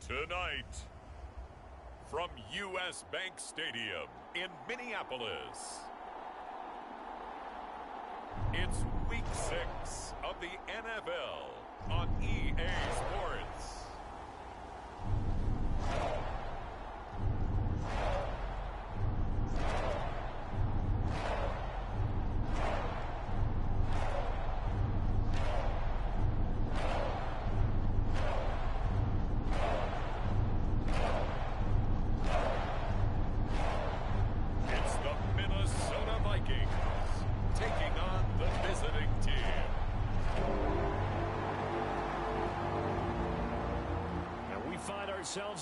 Tonight, from U.S. Bank Stadium in Minneapolis, it's Week 6 of the NFL on EA Sports.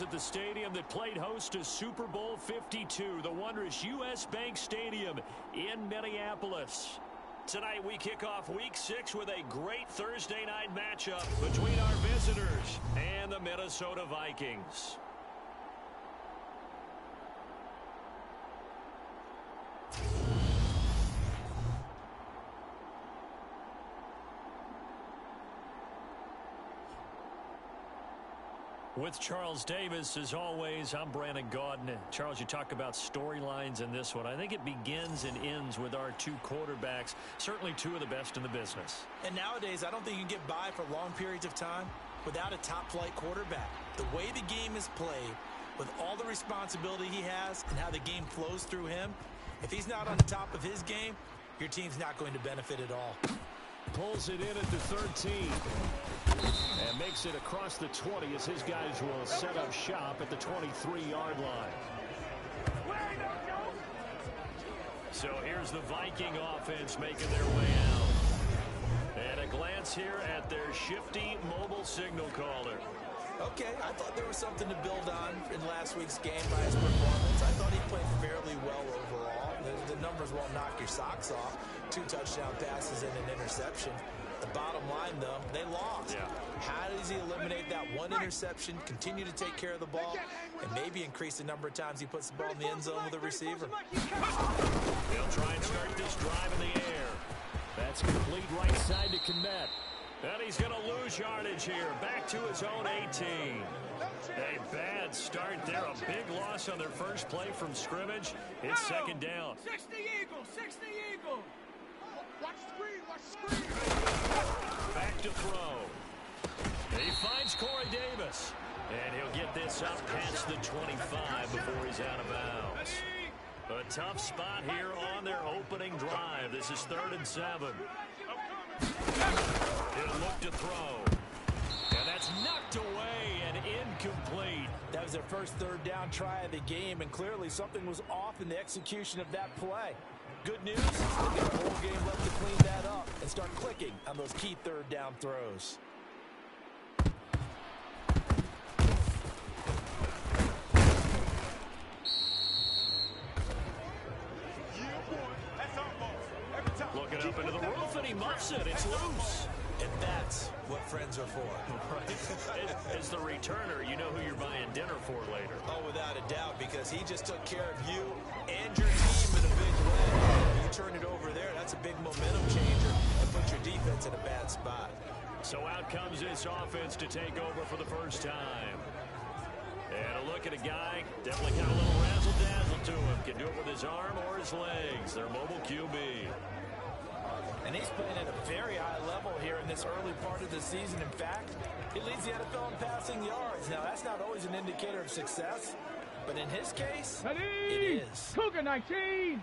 At the stadium that played host to Super Bowl 52, the wondrous U.S. Bank Stadium in Minneapolis. Tonight we kick off Week 6 with a great Thursday night matchup between our visitors and the Minnesota Vikings. With Charles Davis, as always, I'm Brandon Gaudin. Charles, you talk about storylines in this one. I think it begins and ends with our two quarterbacks, certainly two of the best in the business. And nowadays, I don't think you can get by for long periods of time without a top-flight quarterback. The way the game is played, with all the responsibility he has and how the game flows through him, if he's not on the top of his game, your team's not going to benefit at all. Pulls it in at the 13 and makes it across the 20 as his guys will set up shop at the 23-yard line. So here's the Viking offense making their way out. And a glance here at their shifty mobile signal caller. Okay, I thought there was something to build on in last week's game by his performance. I thought he played fairly well overall. The numbers won't knock your socks off. 2 touchdown passes and an interception. The bottom line, though, they lost. Yeah. How does he eliminate that one interception, continue to take care of the ball, and maybe increase the number of times he puts the ball in the end zone with a receiver? They'll try and start this drive in the air. That's complete right side to Kmet. And he's going to lose yardage here. Back to his own 18. A bad start there. A big loss on their first play from scrimmage. It's second down. 60 Eagles, 60 Eagles. Watch screen. Back to throw. He finds Corey Davis. And he'll get this up past the 25 before he's out of bounds. A tough spot here on their opening drive. This is 3rd and 7. He'll look to throw. And that's knocked away and incomplete. That was their first 3rd down try of the game, and clearly something was off in the execution of that play. Good news, they've got a whole game left to clean that up and start clicking on those key 3rd down throws. Looking up into the roof, and he muffs it. It's loose. And that's what friends are for. Right. As the returner, you know who you're buying dinner for later. Oh, without a doubt, because he just took care of you and your team in a big way. You turn it over there, that's a big momentum changer and put your defense in a bad spot. So out comes this offense to take over for the first time. And a look at a guy, definitely got a little razzle-dazzle to him. Can do it with his arm or his legs. Their mobile QB. And he's playing at a very high level here in this early part of the season. In fact, he leads the NFL in passing yards. Now, that's not always an indicator of success, but in his case, it is. Cougar 19.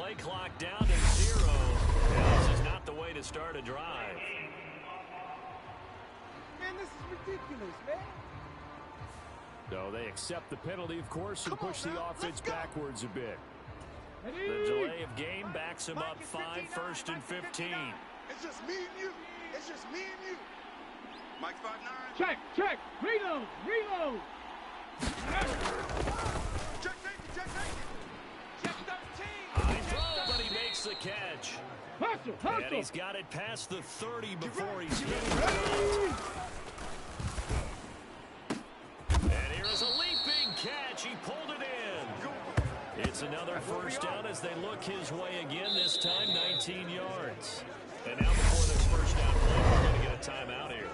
play clock down to 0. And this is not the way to start a drive. Man, this is ridiculous, man. So they accept the penalty, of course, and push the offense backwards a bit. The Ready? delay of game backs him up 5, 1st and 15. It's just me and you. It's just me and you. Mike 5'9". Check. Reload. Check safety. Check 13. High throw, but he makes the catch. Hustle. And he's got it past the 30 before he's hit. And here is a leaping catch. He pulled it in. It's another first down as they look his way again, this time 19 yards. And now before this first down play, we're going to get a timeout here.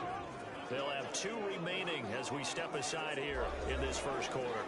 They'll have 2 remaining as we step aside here in this first quarter.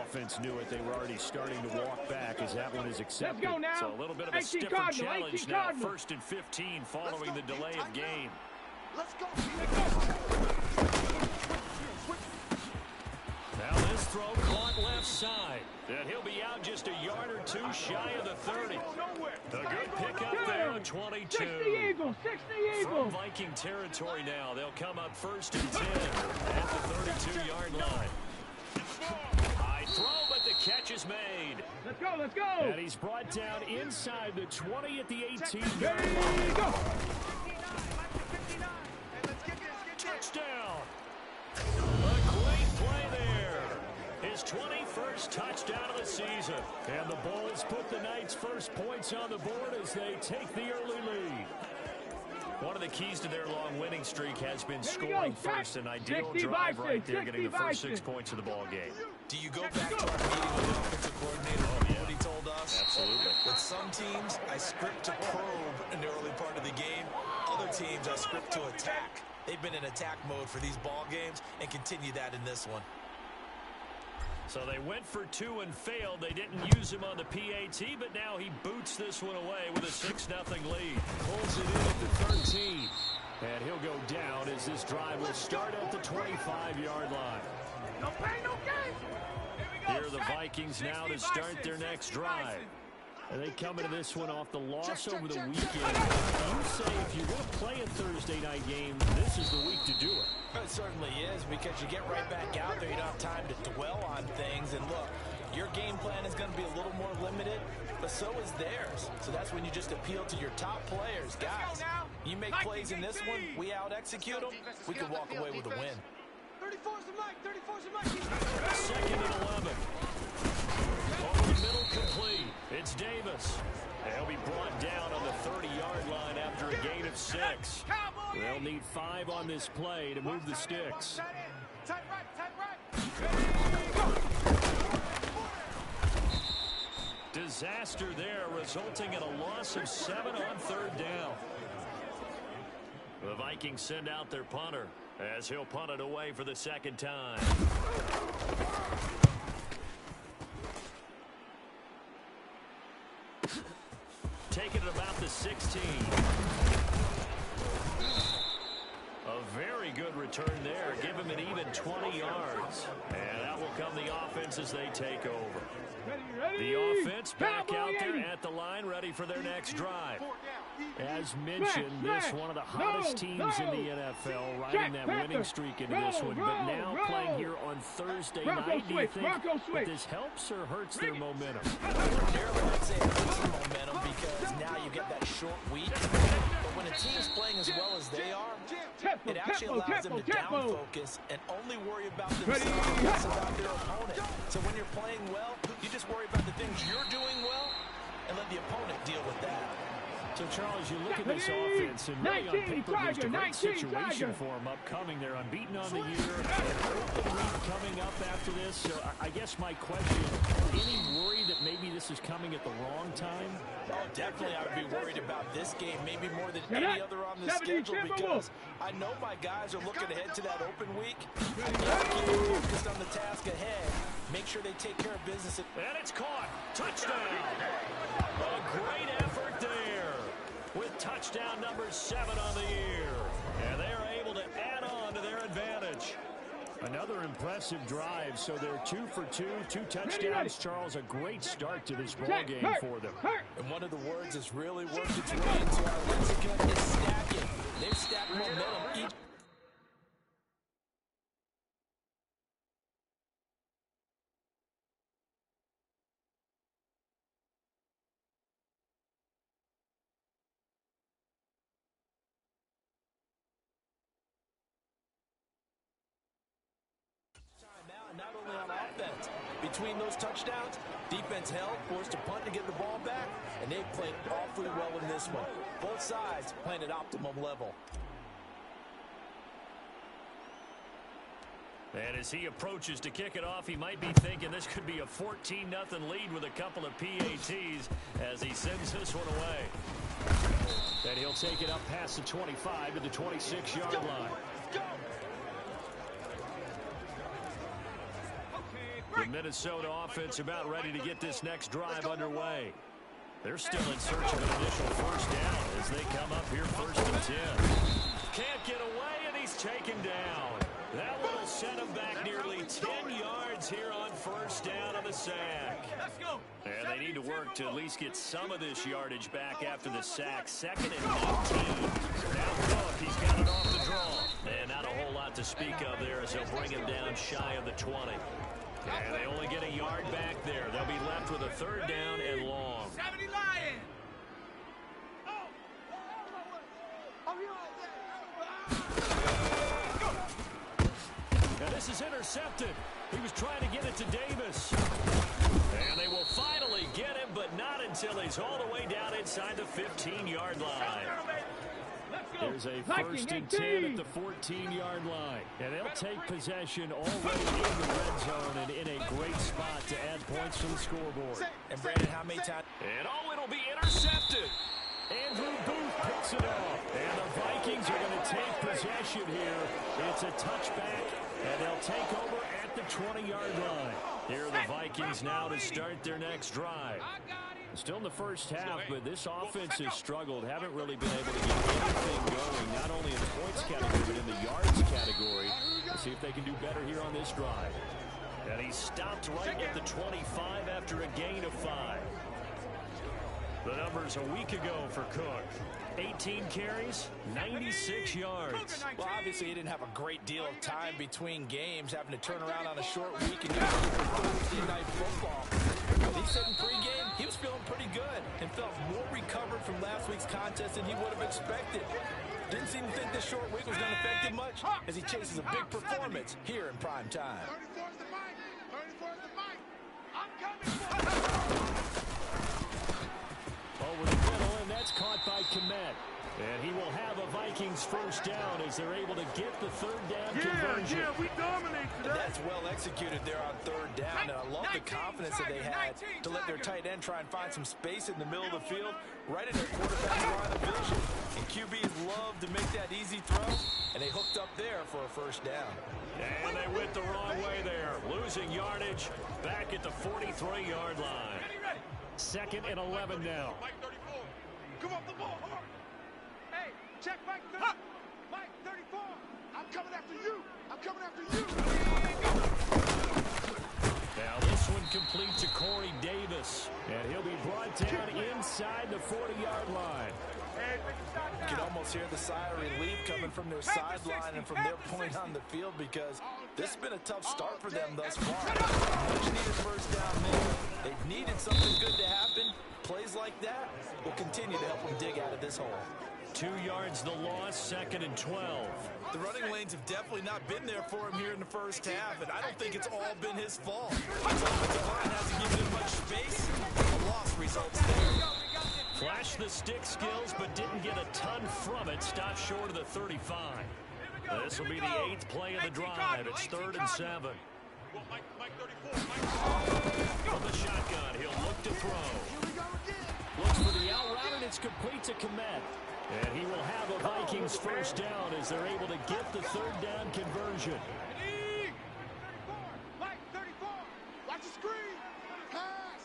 offense knew it. They were already starting to walk back as that one is accepted. Let's go now. So a little bit of a 18 stiffer Cardinal, challenge 18 now. Cardinal. 1st and 15 following the delay of game. Let's go. Now this throw caught left side. And he'll be out just a yard or two shy of the 30. A good pickup there at 22. 60 Eagles, 60 From Eagles. Viking territory now. They'll come up 1st and 10 at the 32-yard line. High throw, but the catch is made. Let's go, let's go. And he's brought down inside the 20 at the 18-yard There line. you go. Touchdown. A great play there. His 21st touchdown of the season. And the Bulls put the Knights' first points on the board as they take the early lead. One of the keys to their long winning streak has been scoring first. An ideal drive right there, getting the first 6 points of the ball game. Do you go back to our meeting with the offensive coordinator? What he told us? Absolutely. With some teams, I script to probe in the early part of the game. Other teams, I script to attack. They've been in attack mode for these ball games and continue that in this one. So they went for 2 and failed. They didn't use him on the PAT, but now he boots this one away with a 6-0 lead. Pulls it in at the 13. And he'll go down as this drive will start at the 25-yard line. No pain, no gain. Here are the Vikings now to start their next drive. And they come into this one off the loss over the weekend. You say if you're going to play a Thursday night game, this is the week to do it. It certainly is, because you get right back out there. You don't have time to dwell on things. And look, your game plan is going to be a little more limited, but so is theirs. So that's when you just appeal to your top players. Guys, you make plays in this one, we out-execute them, we can walk away with a win. 34's the mic, 34's the mic. 2nd and 11. Over the middle complete. It's Davis. They'll be brought down on the 30-yard line after a gain of 6. They'll need 5 on this play to move the sticks. Tight right. Disaster there, resulting in a loss of 7 on 3rd down. The Vikings send out their punter as he'll punt it away for the 2nd time. Taking it about the 16. A very good return there. Give him an even 20 yards. And that will come the offense as they take over. The offense back out there at the line, ready for their next drive. As mentioned, this one of the hottest teams in the NFL, riding that winning streak into this one. But now playing here on Thursday night, do you think that this helps or hurts their momentum? Ordinarily, I'd say it hurts their momentum because now you get that short week. But when a team's playing as well as they are, it actually allows them to down focus and only worry about themselves, less about their opponent. So when you're playing well, you just worry about the things you're doing well and let the opponent deal with that. So, Charles, you look at this offense, and really on paper, there's a great situation for them upcoming. They're unbeaten on the year. Open week coming up after this. So, I guess my question, any worry that maybe this is coming at the wrong time? Oh, definitely I would be worried about this game, maybe more than any other on the schedule, because I know my guys are looking ahead to that open week. I got to keep them focused on the task ahead. Make sure they take care of business. And it's caught. Touchdown. A great effort there with touchdown number 7 on the year. And they are able to add on to their advantage. Another impressive drive. So they're 2 for 2, 2 touchdowns. Charles, a great start to this ball game for them. And one of the words that's really worked its way into our lexicon is stacking. They've stacked momentum each. Not only on offense, between those touchdowns, defense held, forced to punt to get the ball back, and they've played awfully well in this one. Both sides playing at optimum level. And as he approaches to kick it off, he might be thinking this could be a 14-0 lead with a couple of PATs as he sends this one away. And he'll take it up past the 25 to the 26-yard line. The Minnesota offense about ready to get this next drive underway. They're still in search of an initial first down as they come up here 1st and 10. Can't get away, and he's taken down. That will send him back nearly 10 yards here on 1st down on the sack. And they need to work to at least get some of this yardage back after the sack. 2nd and 19. Now Cook, he's got it off the draw. And not a whole lot to speak of there as they'll bring him down shy of the 20. And they only get a yard back there. They'll be left with a 3rd down and long. 70 Lions! And this is intercepted. He was trying to get it to Davis. And they will finally get him, but not until he's all the way down inside the 15-yard line. There's a 1st and 10 at the 14-yard line. And they'll take possession already in the red zone and in a great spot to add points to the scoreboard. And Brandon, how many times? And it'll be intercepted. Andrew Booth picks it off. And the Vikings are going to take possession here. It's a touchback, and they'll take over at the 20-yard line. Here are the Vikings now to start their next drive. Still in the first half, but this offense has struggled. Haven't really been able to get anything going, not only in the points category, but in the yards category. Let's see if they can do better here on this drive. And he stopped right at the 25 after a gain of 5. The numbers a week ago for Cook. 18 carries, 96 yards. Well, obviously he didn't have a great deal of time between games, having to turn around on a short week and get ready for Thursday night football. He said in pregame he was feeling pretty good and felt more recovered from last week's contest than he would have expected. Didn't seem to think this short week was going to affect him much as he chases a big performance here in prime time. 34's the mic. 34's the mic. I'm coming. Over the middle, and that's caught by Kmet. And he will have a Vikings 1st down as they're able to get the 3rd down conversion. Yeah, we dominate today. That's well executed there on 3rd down, and I love the confidence that they had to let their tight end try and find some space in the middle of the field, right in their quarterback's line of vision. And QBs love to make that easy throw, and they hooked up there for a 1st down. And they went the wrong way there, losing yardage back at the 43-yard line. 2nd and 11 now. Mike 34. Come off the ball hard. Hey, check Mike 30. Mike 34. I'm coming after you. I'm coming after you. Now this one complete to Corey Davis. And he'll be brought down inside the 40-yard line. You can almost hear the sigh of relief coming from their sideline and from their point on the field because this has been a tough start for them thus far. Much needed 1st down made. They've needed something good to happen. Plays like that will continue to help them dig out of this hole. 2 yards the loss, 2nd and 12. The running lanes have definitely not been there for him here in the first half, and I don't think it's all been his fault. His offensive line hasn't given him much space. The loss results there. Flashed the stick skills, but didn't get a ton from it. Stopped short of the 35. This will be the 8th play of the drive. It's 3rd and 7. Mike 34. From the shotgun, he'll look to throw. Looks for the out route, and it's complete to Kmet. And he will have a Vikings 1st down as they're able to get the 3rd down conversion. Mike 34. Watch the screen. Pass.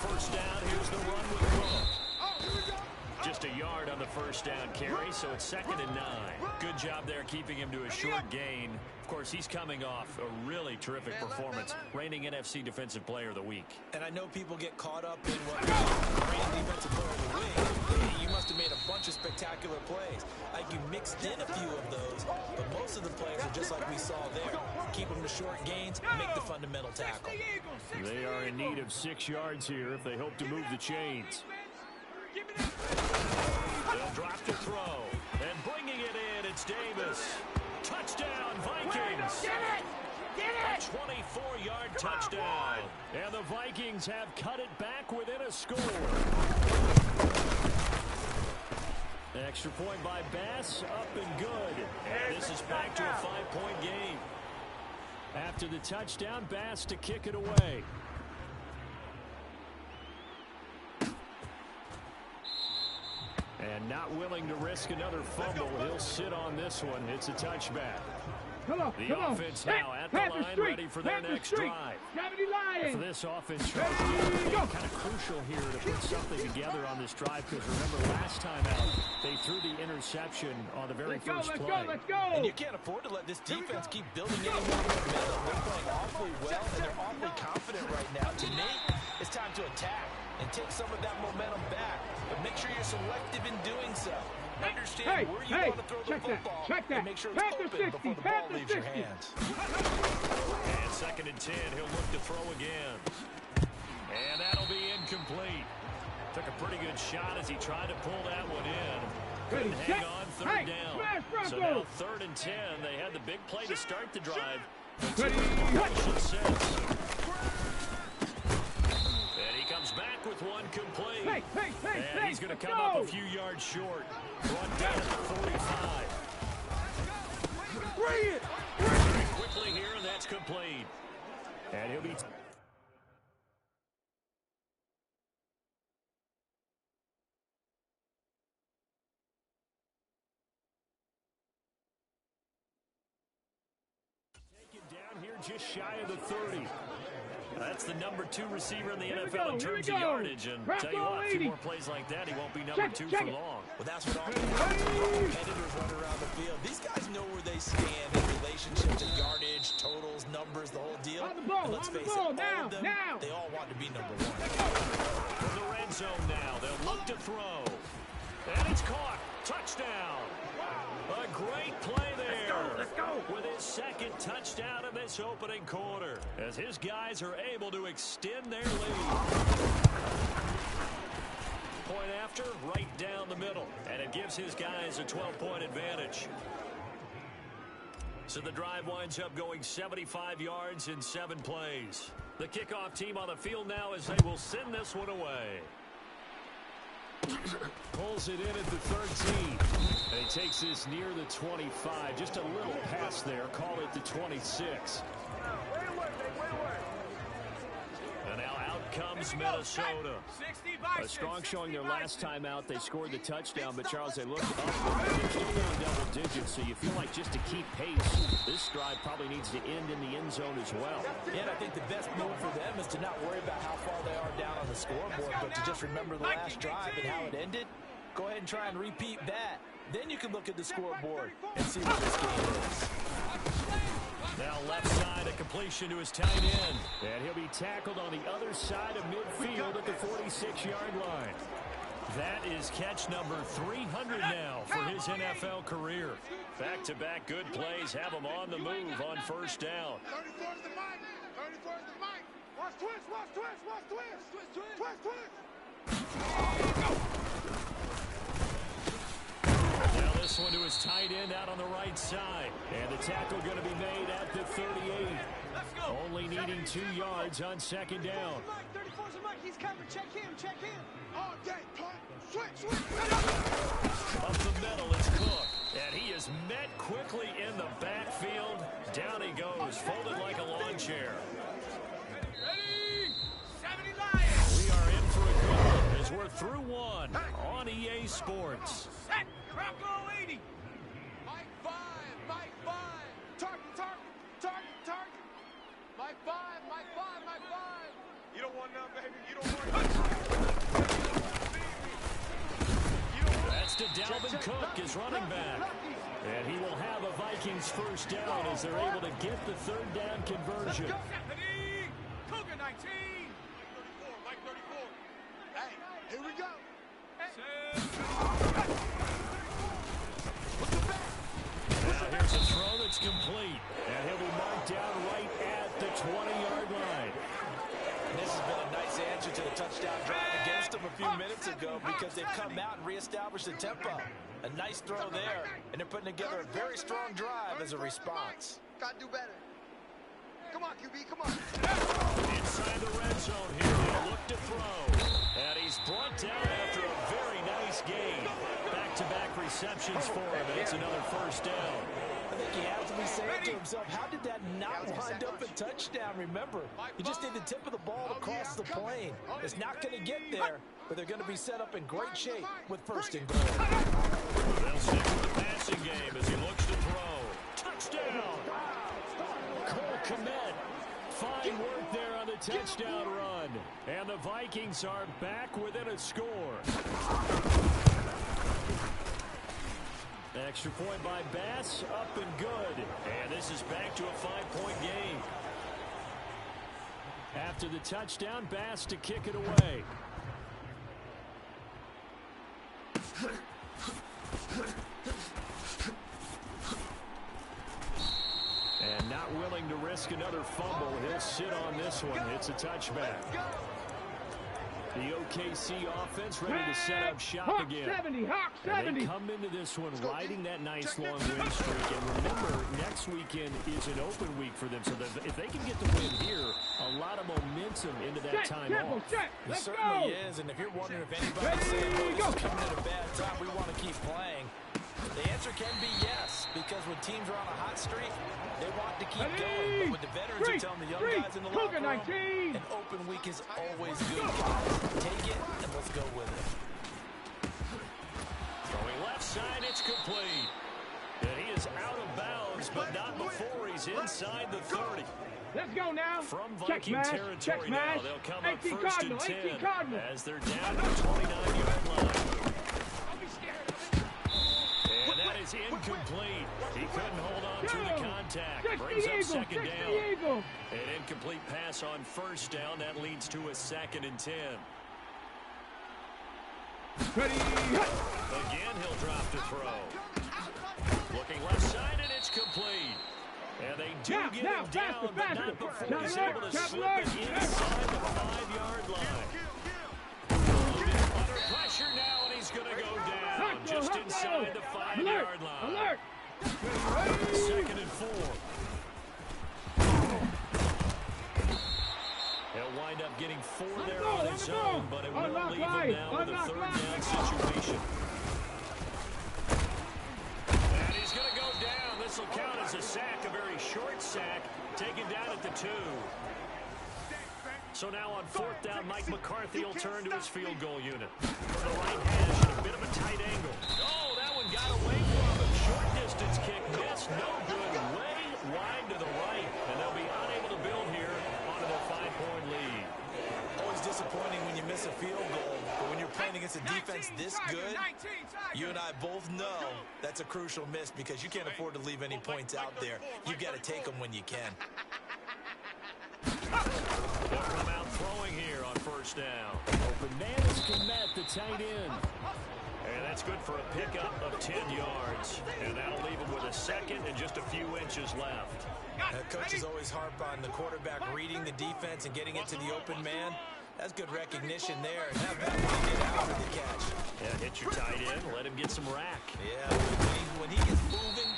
1st down, here's the run with Cook. Oh, here we go. Just a yard on the 1st down carry, so it's 2nd and 9. Good job there keeping him to a short gain. Of course, he's coming off a really terrific performance, reigning NFC Defensive Player of the Week. And I know people get caught up in what great defensive player of the week. Hey, you must have made a bunch of spectacular plays. Like you mixed in a few of those, but most of the plays are just like we saw there. Keep them to short gains, make the fundamental tackle. They are in need of 6 yards here if they hope to move the chains. They'll drop to throw, and bringing it in, it's Davis. Touchdown, Vikings! Get it! Get A it! 24-yard touchdown. And the Vikings have cut it back within a score. Extra point by Bass, up and good. And this is back to a 5-point game. After the touchdown, Bass to kick it away. And not willing to risk another fumble. He'll sit on this one. It's a touchback. The offense now at the line, ready for their next drive. For this offense, Charles, kind of crucial here to put something together on this drive, because remember last time out, they threw the interception on the very first play. And you can't afford to let this defense keep building any more momentum. They're playing awfully well, and they're awfully confident right now. To me, it's time to attack and take some of that momentum back, but make sure you're selective in doing so. Understand where you want to throw the football and make sure it's open before the ball leaves your hands. And 2nd and 10, he'll look to throw again. And that'll be incomplete. Took a pretty good shot as he tried to pull that one in. Couldn't hang on 3rd down. So now 3rd and 10. They had the big play to start the drive. And he comes back with one complete. And he's going to come up a few yards short. Run down at the 45. Bring it! Quickly here, and that's complete. And he'll be... taken down here just shy of the 30. That's the number 2 receiver in the NFL in terms of yardage. And tell you what, a few more plays like that, he won't be number 2 for long. Well, that's what all competitors run around the field. These guys know where they stand in relationship to yardage, totals, numbers, the whole deal. And let's face it, all of them, they all want to be number 1. From the red zone now, they'll look to throw. And it's caught. Touchdown. A great play there. Let's go. With his 2nd touchdown in this opening quarter, as his guys are able to extend their lead. Point after, right down the middle, and it gives his guys a 12-point advantage. So the drive winds up going 75 yards in 7 plays. The kickoff team on the field now as they will send this one away. Pulls it in at the 13. And he takes this near the 25. Just a little pass there. Call it the 26. And now out comes Minnesota. A strong showing their last time out. They scored the touchdown, but Charles, they looked up. They're still in double digits, so you feel like just to keep pace, this drive probably needs to end in the end zone as well. Yeah, and I think the best move for them is to not worry about how far they are down on the scoreboard, but to just remember the last drive and how it ended. Go ahead and try and repeat that. Then you can look at the scoreboard and see what this game is. Now left side, a completion to his tight end. And he'll be tackled on the other side of midfield at the 46-yard line. That is catch number 300 now for his NFL career. Back-to-back good plays have him on the move on 1st down. 34 is the mic. 34 is the mic. Watch twist, watch twist, watch twist. Twist, twist. Now this one to his tight end out on the right side. And the tackle going to be made at the 38. Only needing 2 yards on 2nd down. 34's the mic. He's covered. Check him, check him. All day, punt. Switch. Up the middle is Cook. And he is met quickly in the backfield. Down he goes, folded like a lawn chair. Ready? 70 Lions. We are in for a good one as we're through one on EA Sports. Set. Rocco 80. Mike 5. Mike 5. Target. Mike 5. Mike 5. Mike 5. You don't want none, baby. You don't want none. That's to Dalvin Cook, his running back. And he will have a Vikings 1st down as they're able to get the 3rd down conversion. Stephanie. Cougar 19. Mike 34. Hey, here we go. Now here's a throw that's complete. And he'll be marked down right at the 20-yard line. And this has been a nice answer to the touchdown drive against them a few minutes ago, because they've come out and reestablished the tempo. A nice throw there, and they're putting together a very strong drive as a response. Gotta do better. Come on, QB, come on. Inside the red zone here, they'll look to throw. And he's brought down after a very nice game. Back-to-back receptions for him, and it's another 1st down. I think he has to be saying to himself, how did that not wind up a touchdown? Remember, you just need the tip of the ball to cross the plane. It's not going to get there, but they're going to be set up in great shape with 1st and goal. They'll stick with the passing game as he looks to throw. Touchdown! Vikings are back within a score. Extra point by Bass, up and good. And this is back to a 5-point game. After the touchdown, Bass to kick it away. And not willing to risk another fumble. He'll sit on this one. It's a touchback. The OKC offense ready to set up shop again. And they come into this one riding that nice long win streak. And remember, next weekend is an open week for them. So if they can get the win here, a lot of momentum into that time off. It certainly is. And if you're wondering if anybody's saying, well, this is coming at a bad time, we want to keep playing, the answer can be yes. Because when teams are on a hot streak, they want to keep going. But when the veterans are telling the young guys in the locker room, an open week is always good, guys. Take it, and let's go with it. Throwing left side, it's complete. And he is out of bounds, but not before he's inside the 30. Let's go now. From Viking territory now, they'll come up first and 10 as they're down to the 29-yard line. And that is incomplete. He couldn't hold on through the contact. Brings up second down. An incomplete pass on first down. That leads to a 2nd and 10. Again, he'll drop to throw. Looking left side, and it's complete. And they do get him down, but not before he's able to slip it inside the 5-yard line. Under pressure now, and he's going to go down just inside the 5-yard line. 2nd and 4. He'll wind up getting 4 there on his own, but it will leave him now with a 3rd down situation. And he's going to go down. This will count as a sack, a very short sack, taken down at the 2. So now on 4th down, Mike McCarthy will turn to his field goal unit. For the right hash, a bit of a tight angle. Oh, that one got away from him. Short distance kick missed. No good. Way wide to the right. And they'll be unable to build here onto their 5-point lead. Always disappointing when you miss a field goal. But when you're playing against a defense this good, you and I both know that's a crucial miss because you can't afford to leave any points out there. You've got to take them when you can. They'll come out throwing here on 1st down. Open man is Kmet, the tight end. And that's good for a pickup of 10 yards. And that'll leave him with a 2nd and just a few inches left. Coaches always harp on the quarterback reading the defense and getting it to the open man. That's good recognition there. And have that one get after the catch. Yeah, hit your tight end. Let him get some rack. Yeah, when he gets moving,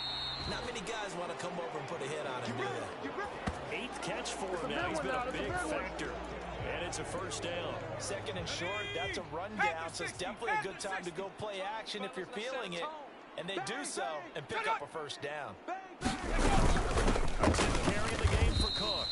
not many guys want to come over and put a hit on him, do they? 8th catch for him now. He's been a big factor. And it's a 1st down. 2nd and short, that's a rundown, so it's definitely a good time to go play action if you're feeling it. And they do so and pick up a 1st down. Carrying the game for Cook.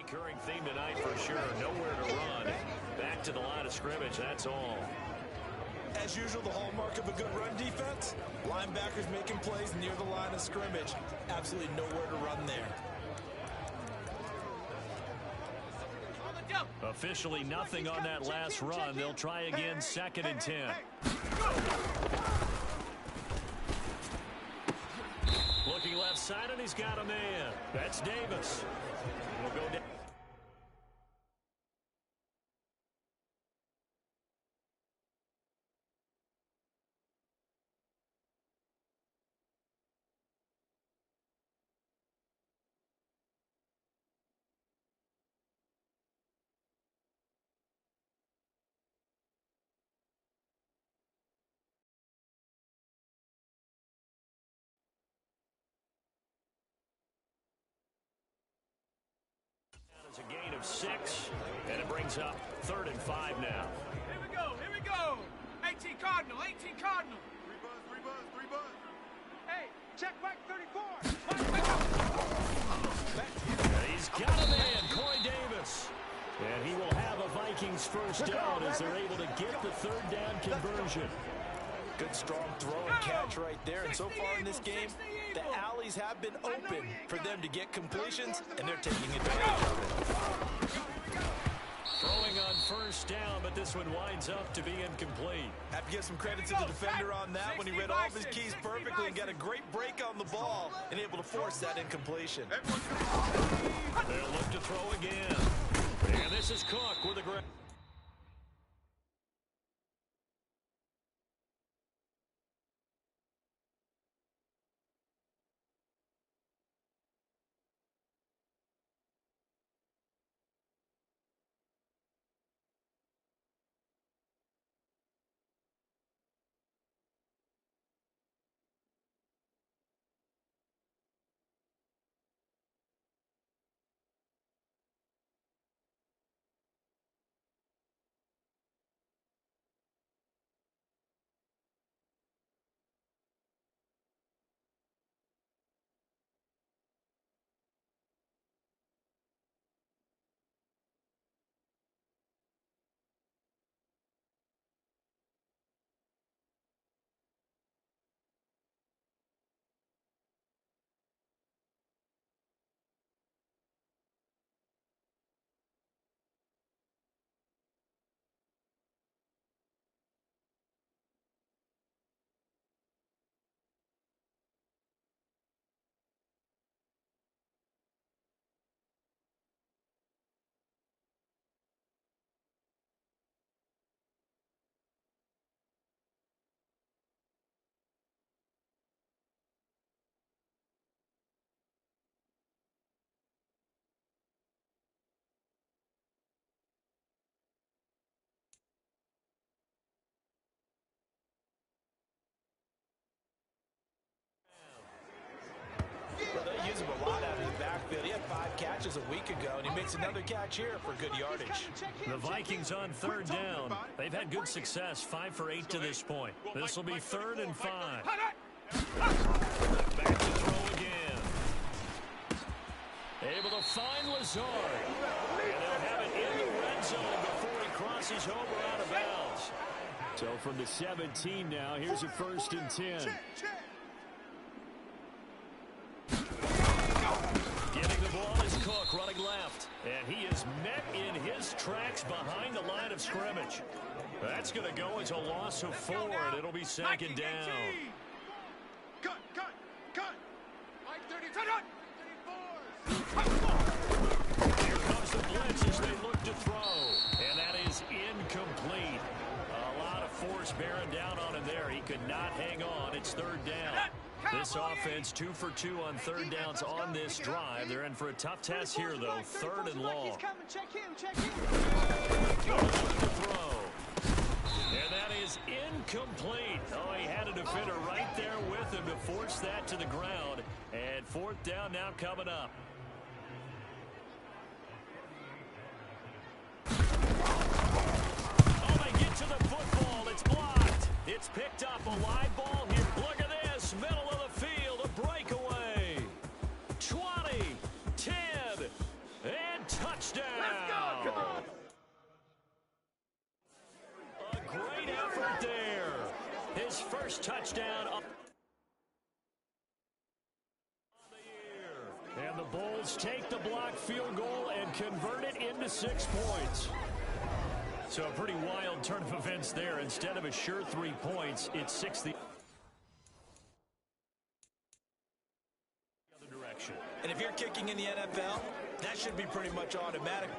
Recurring theme tonight for sure. Nowhere to run. Back to the line of scrimmage, that's all. As usual, the hallmark of a good run defense, linebackers making plays near the line of scrimmage. Absolutely nowhere to run there. Officially nothing on that last run. They'll try again, 2nd and 10. Looking left side, and he's got a man. That's Davis. He'll go down. It's a gain of 6, and it brings up 3rd and 5 now. Here we go, here we go. 18 Cardinal, 18 Cardinal. Three buzz. Hey, check back 34. He's got a man, Corey Davis. And he will have a Vikings first down as they're able to get the 3rd down conversion. Good strong throw and catch right there. And so far in this game, the alleys have been open for them to get completions, and they're taking advantage of it. Throwing on 1st down, but this one winds up to be incomplete. Have to give some credit to the defender on that when he read all of his keys perfectly and got a great break on the ball and able to force that incompletion. They'll look to throw again. And this is Cook with a great... Well, they use him a lot out of the backfield. He had 5 catches a week ago, and he makes another catch here for good yardage. The Vikings on 3rd down. They've had good success, 5 for 8 to this point. This will be 3rd and 5. Back to throw again. Able to find Lazard. And they'll have it in the red zone before he crosses over out of bounds. So from the 17 now, here's a 1st and 10. Getting the ball is Cook running left. And he is met in his tracks behind the line of scrimmage. That's going to go as a loss of 4, and it'll be 2nd down. Cut. Mike 30, Here comes the blitz as they look to throw. And that is incomplete. A lot of force bearing down on him there. He could not hang on. It's 3rd down. This offense 2 for 2 on 3rd downs on this drive. They're in for a tough test here, though. 3rd and long. Check him. Look to throw. And that is incomplete. Oh, he had a defender right there with him to force that to the ground. And 4th down now coming up. Oh, they get to the football. It's blocked. It's picked up. A live ball here. Look at this. Middle of the field. A breakaway. 20, 10, and touchdown. touchdown. A great effort there. His first touchdown of the year. And the Bulls take the blocked field goal and convert it into 6 points. So a pretty wild turn of events there. Instead of a sure 3 points, it's 6 the other direction. And if you're kicking in the NFL, that should be pretty much automatic.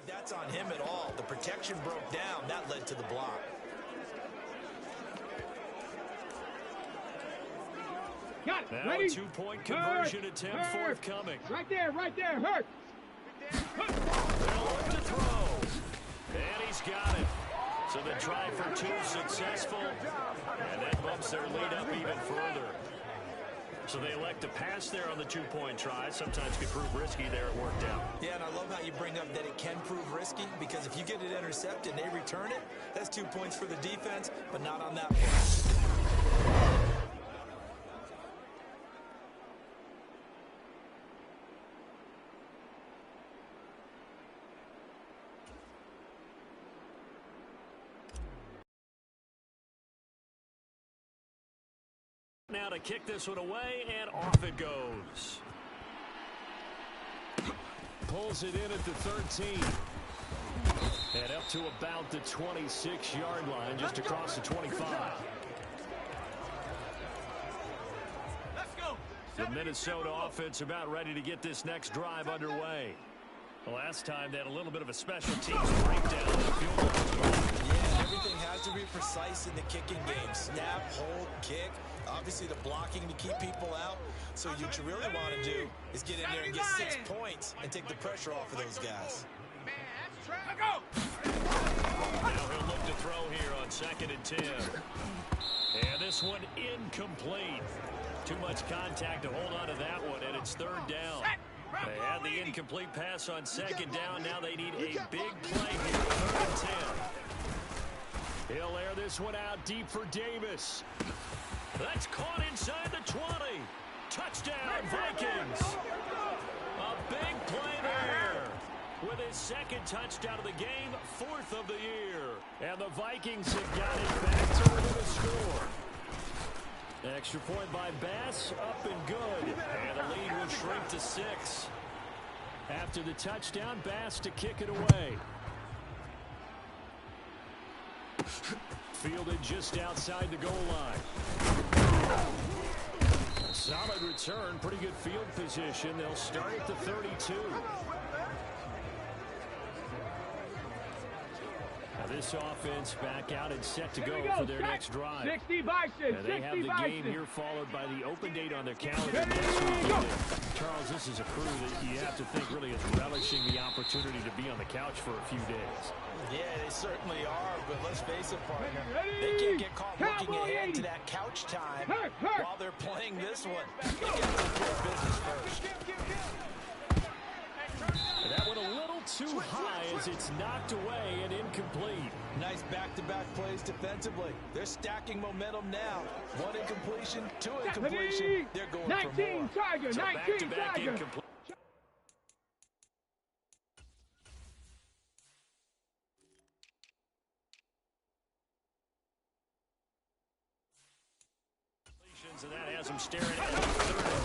That's on him at all. The protection broke down. That led to the block. Got it. Now Ready? a 2-point conversion attempt forthcoming. Right there, hurt. They'll look to throw. And he's got it. So the try for 2 successful. And that bumps their lead up even further. So they elect to pass there on the 2-point try. Sometimes can prove risky there. It worked out. Yeah, and I love how you bring up that it can prove risky, because if you get it intercepted and they return it, that's 2 points for the defense, but not on that play. Now to kick this one away, and off it goes. Pulls it in at the 13. And up to about the 26-yard line, just across the 25. Let's go. The Minnesota offense about ready to get this next drive underway. The last time they had a little bit of a special teams breakdown in the field goal. Yeah, everything has to be precise in the kicking game. Snap, hold, kick. Obviously, the blocking to keep people out. So what you really want to do is get in there and get 6 points and take the pressure off of those guys. Man, that's trash. Go. Now he'll look to throw here on 2nd and 10. And this one incomplete. Too much contact to hold on to that one, and it's 3rd down. They had the incomplete pass on 2nd down. Now they need a big play here, 3rd and 10. He'll air this one out deep for Davis. That's caught inside the 20. Touchdown, Vikings. A big play there. With his 2nd touchdown of the game, 4th of the year. And the Vikings have got it back to within a score. Extra point by Bass, up and good. And the lead will shrink to 6. After the touchdown, Bass to kick it away. Fielded just outside the goal line. Solid return, pretty good field position. They'll start at the 32. Now this offense back out and set to go for their next drive. 60 Bison. And they have the game here followed by the open date on their calendar next weekend. Charles, this is a crew that you have to think really is relishing the opportunity to be on the couch for a few days. Yeah, they certainly are, but let's face it, partner. They can't get caught looking ahead to that couch time while they're playing this one. They got to take care of business first. That one a little too high as it's knocked away and incomplete. Nice back-to-back plays defensively. They're stacking momentum now. 1 incompletion, 2 incompletion. They're going for more. 19 Tiger, So 19 back-to-back Tiger. incomplete. And that has him staring at 3rd and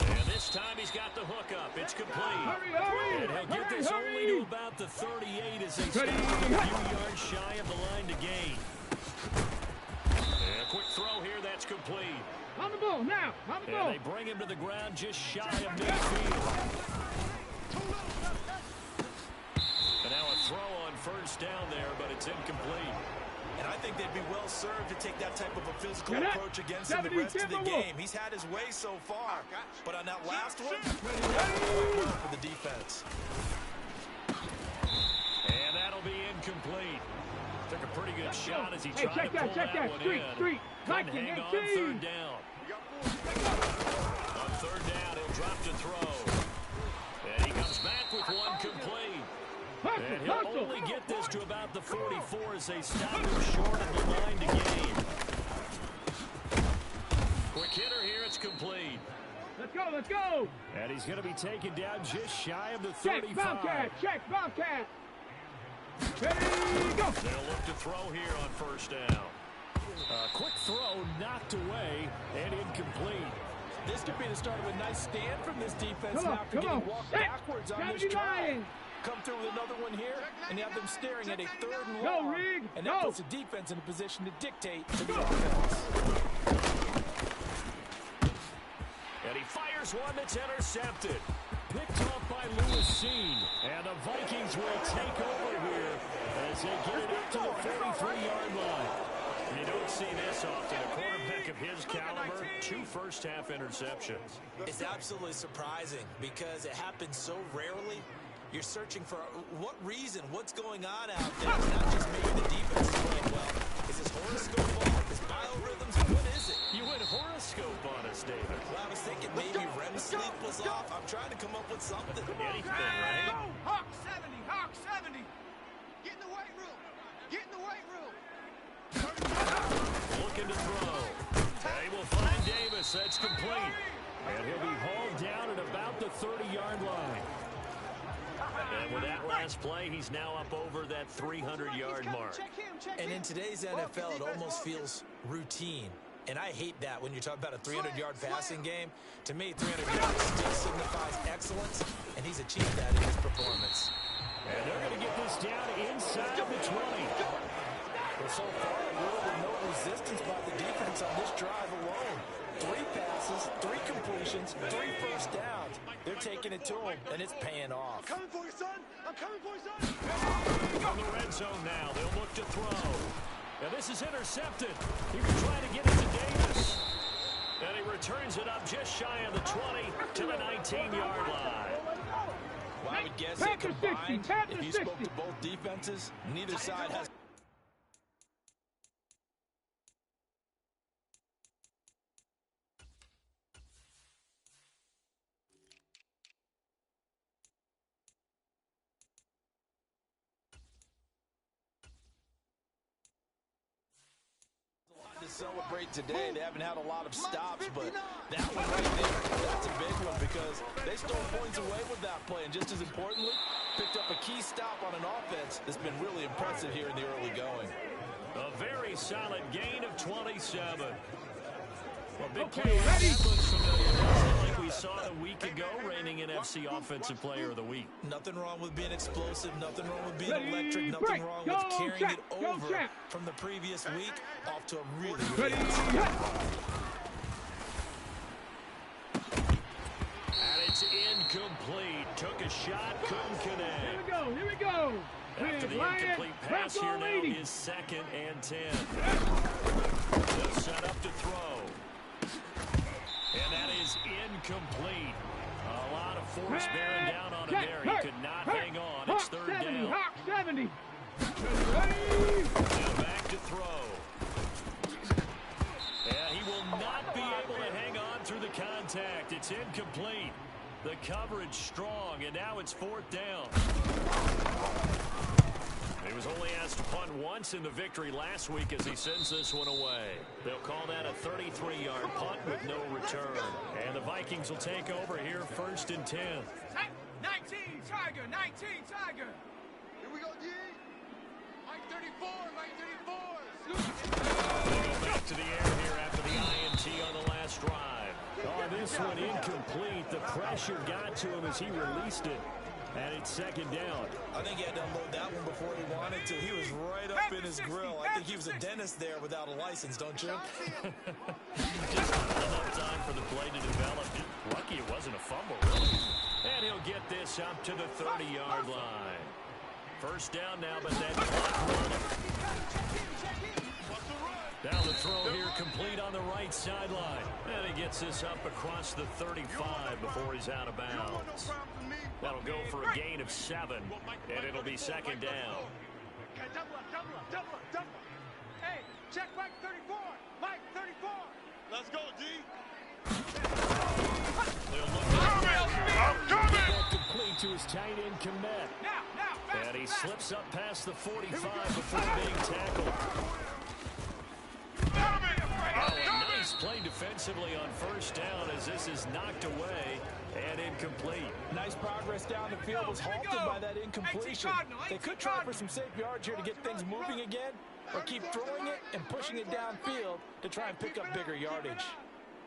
10. And this time he's got the hookup. It's complete. And he'll get this only to about the 38 as they stop a few yards shy of the line to gain. And a quick throw here, that's complete. On the ball now. On the ball. And they bring him to the ground just shy of midfield. And now a throw on first down there, but it's incomplete. And I think they'd be well served to take that type of a physical approach against him the rest of the game. He's had his way so far, but on that last one, work for the defense. And that'll be incomplete. Took a pretty good shot as he tried to pull that one in. Couldn't hang on third down. On third down, he'll drop to throw. And he comes back with one complete. And he'll only get this to about the 44 as they stop him short of the line to gain. Quick hitter here, it's complete. Let's go, let's go. And he's going to be taken down just shy of the 35. Check, Bobcat, check, Bobcat. Ready, go. They'll look to throw here on first down. Quick throw knocked away and incomplete. This could be the start of a nice stand from this defense now after getting walked backwards on this drive. Come through with another one here, and you have them staring at a third and long. And that puts the defense in a position to dictate to the offense. And he fires one that's intercepted. Picked off by Lewis Cine. And the Vikings will take over here as they get it up to the 43-yard line. And you don't see this often. A quarterback of his caliber, 2 first-half interceptions. It's absolutely surprising because it happens so rarely. You're searching for what reason, what's going on out there. It's not just maybe the defense is playing well. Is this horoscope off? Is biorhythms? What is it? You went horoscope on us, David. Well, I was thinking maybe REM sleep was off. I'm trying to come up with something. Anything, right? Hawk 70, Hawk 70. Get in the weight room. Get in the weight room. Looking to throw. They will find Davis. That's complete. And he'll be hauled down at about the 30-yard line. And with that last play, he's now up over that 300-yard mark. And in today's NFL, it almost feels routine. And I hate that when you talk about a 300-yard passing game. To me, 300 yards still signifies excellence, and he's achieved that in his performance. And they're going to get this down inside the 20. Well, so far, really no resistance by the defense on this drive alone. 3 passes, 3 completions, 3 first downs. They're taking it to him, and it's paying off. I'm coming for you, son. I'm coming for you, son. From the red zone now, they'll look to throw. Now this is intercepted. He was trying to get it to Davis. And he returns it up just shy of the 20 to the 19-yard line. Well, I would guess that combined, if you spoke to both defenses, neither side has... to celebrate today. They haven't had a lot of stops, but that one right there, that's a big one because they stole points away with that play, and just as importantly, picked up a key stop on an offense that's been really impressive here in the early going. A very solid gain of 27. Well, big Okay, play. ready? That looks familiar, doesn't it? Like we saw a week ago, reigning NFC Offensive Player of the Week. Nothing wrong with being explosive, nothing wrong with being Ready, electric, nothing break. wrong Go, with carrying Jack. it Go, over Jack. from the previous week off to a really Ready, good And it's incomplete. Took a shot, couldn't connect. Here we go, here we go. After the incomplete pass here now is 2nd and 10. They'll set up to throw. And that is incomplete. A lot of force bearing down on him there. He could not hang on. It's 3rd down. Hawk 70. Now back to throw. And he will not be able to hang on through the contact. It's incomplete. The coverage strong, and now it's 4th down. He was only asked to punt once in the victory last week as he sends this one away. They'll call that a 33-yard punt with no return. And the Vikings will take over here 1st and 10. 19, Tiger, 19, Tiger. Here we go, D. Mike 34, Mike 34. They go back to the air here after the INT on the last drive. Oh, this one incomplete. The pressure got to him as he released it. And it's second down. I think he had to unload that one before he wanted to. He was right up in his grill. I think he was a dentist there without a license, don't you? Just not enough time for the play to develop. Lucky it wasn't a fumble, really. And he'll get this up to the 30-yard line. First down now, but that clock running. Now the throw here complete on the right sideline. And he gets this up across the 35 before he's out of bounds. That'll go for a gain of 7, and it'll be second down. Double up. Hey, check Mike 34. Mike 34. Let's go, D. They'll look at complete to his tight end, Kmet. And he slips up past the 45 before being tackled. A nice play defensively on first down as this is knocked away and incomplete. Nice progress down the field was halted by that incompletion. They could try for some safe yards here to get things moving again, or keep throwing it and pushing it downfield to try and pick up bigger yardage.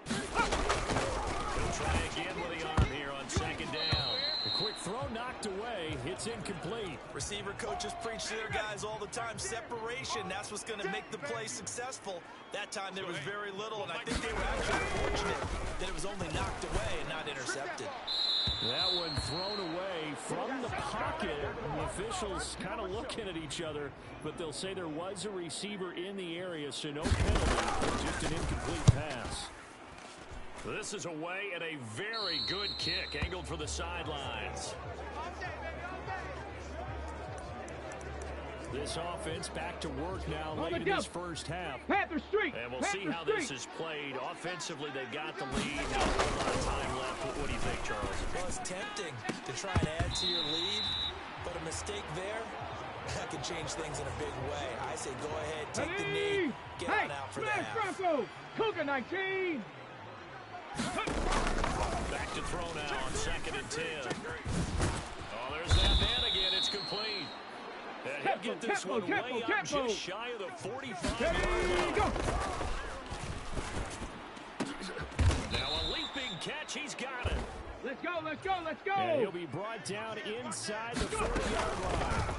He'll try again with the arm here on second down. The quick throw knocked away. It's incomplete. Receiver coaches preach to their guys all the time. Separation, that's what's going to make the play successful. That time there was very little, and I think they were actually fortunate that it was only knocked away and not intercepted. That one thrown away from the pocket. The officials kind of looking at each other, but they'll say there was a receiver in the area, so no penalty, just an incomplete pass. This is away and a very good kick, angled for the sidelines. This offense back to work now late in this first half. Panther Street. And we'll see how this is played. Offensively, they've got the lead. Not a whole lot of time left. What do you think, Charles? Well, it's tempting to try and add to your lead, but a mistake there, that could change things in a big way. I say go ahead, take the knee, get on out for the half. Bronco, Cougar 19. Back to throw now on second and 10. Oh, there's that man again. It's complete. And he'll get this one way up just shy of the 45-yard line. Now a leaping catch. He's got it. Let's go. And he'll be brought down inside the 40-yard line.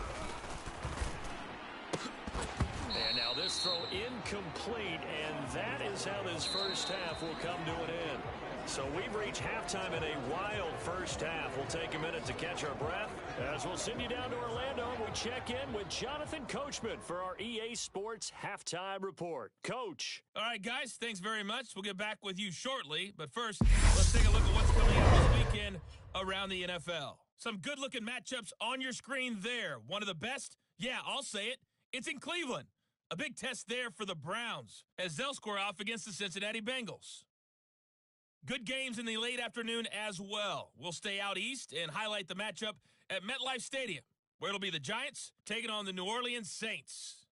And now this throw incomplete, and that is how this first half will come to an end. So we've reached halftime in a wild first half. We'll take a minute to catch our breath as we'll send you down to Orlando and we check in with Jonathan Coachman for our EA Sports Halftime Report. Coach. All right, guys, thanks very much. We'll get back with you shortly. But first, let's take a look at what's coming up this weekend around the NFL. Some good-looking matchups on your screen there. One of the best? Yeah, I'll say it. It's in Cleveland. A big test there for the Browns as they'll square off against the Cincinnati Bengals. Good games in the late afternoon as well. We'll stay out east and highlight the matchup at MetLife Stadium, where it'll be the Giants taking on the New Orleans Saints.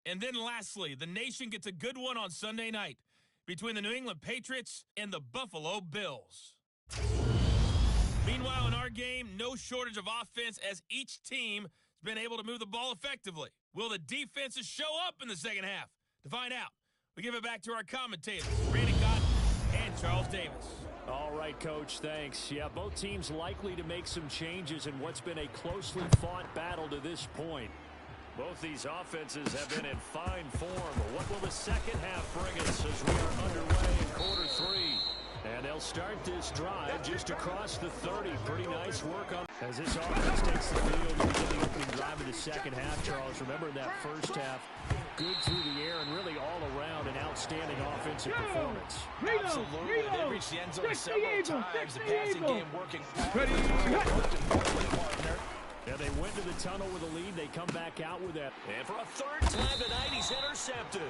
And then lastly, the nation gets a good one on Sunday night between the New England Patriots and the Buffalo Bills. Meanwhile, in our game, no shortage of offense as each team has been able to move the ball effectively. Will the defenses show up in the second half? To find out, we give it back to our commentators, Randy Cotton and Charles Davis. All right, Coach, thanks. Yeah, both teams likely to make some changes in what's been a closely fought battle to this point. Both these offenses have been in fine form. What will the second half bring us as we are underway in quarter three? And they'll start this drive just across the 30. Pretty nice work on as this offense takes the field to begin the opening drive of the second half, Charles. Remember that first half, good through the air and really all around an outstanding offensive performance. Absolutely. They reached the end zone several times. The passing game working. Yeah, they went to the tunnel with a lead. They come back out with that. And for a third time tonight, he's intercepted.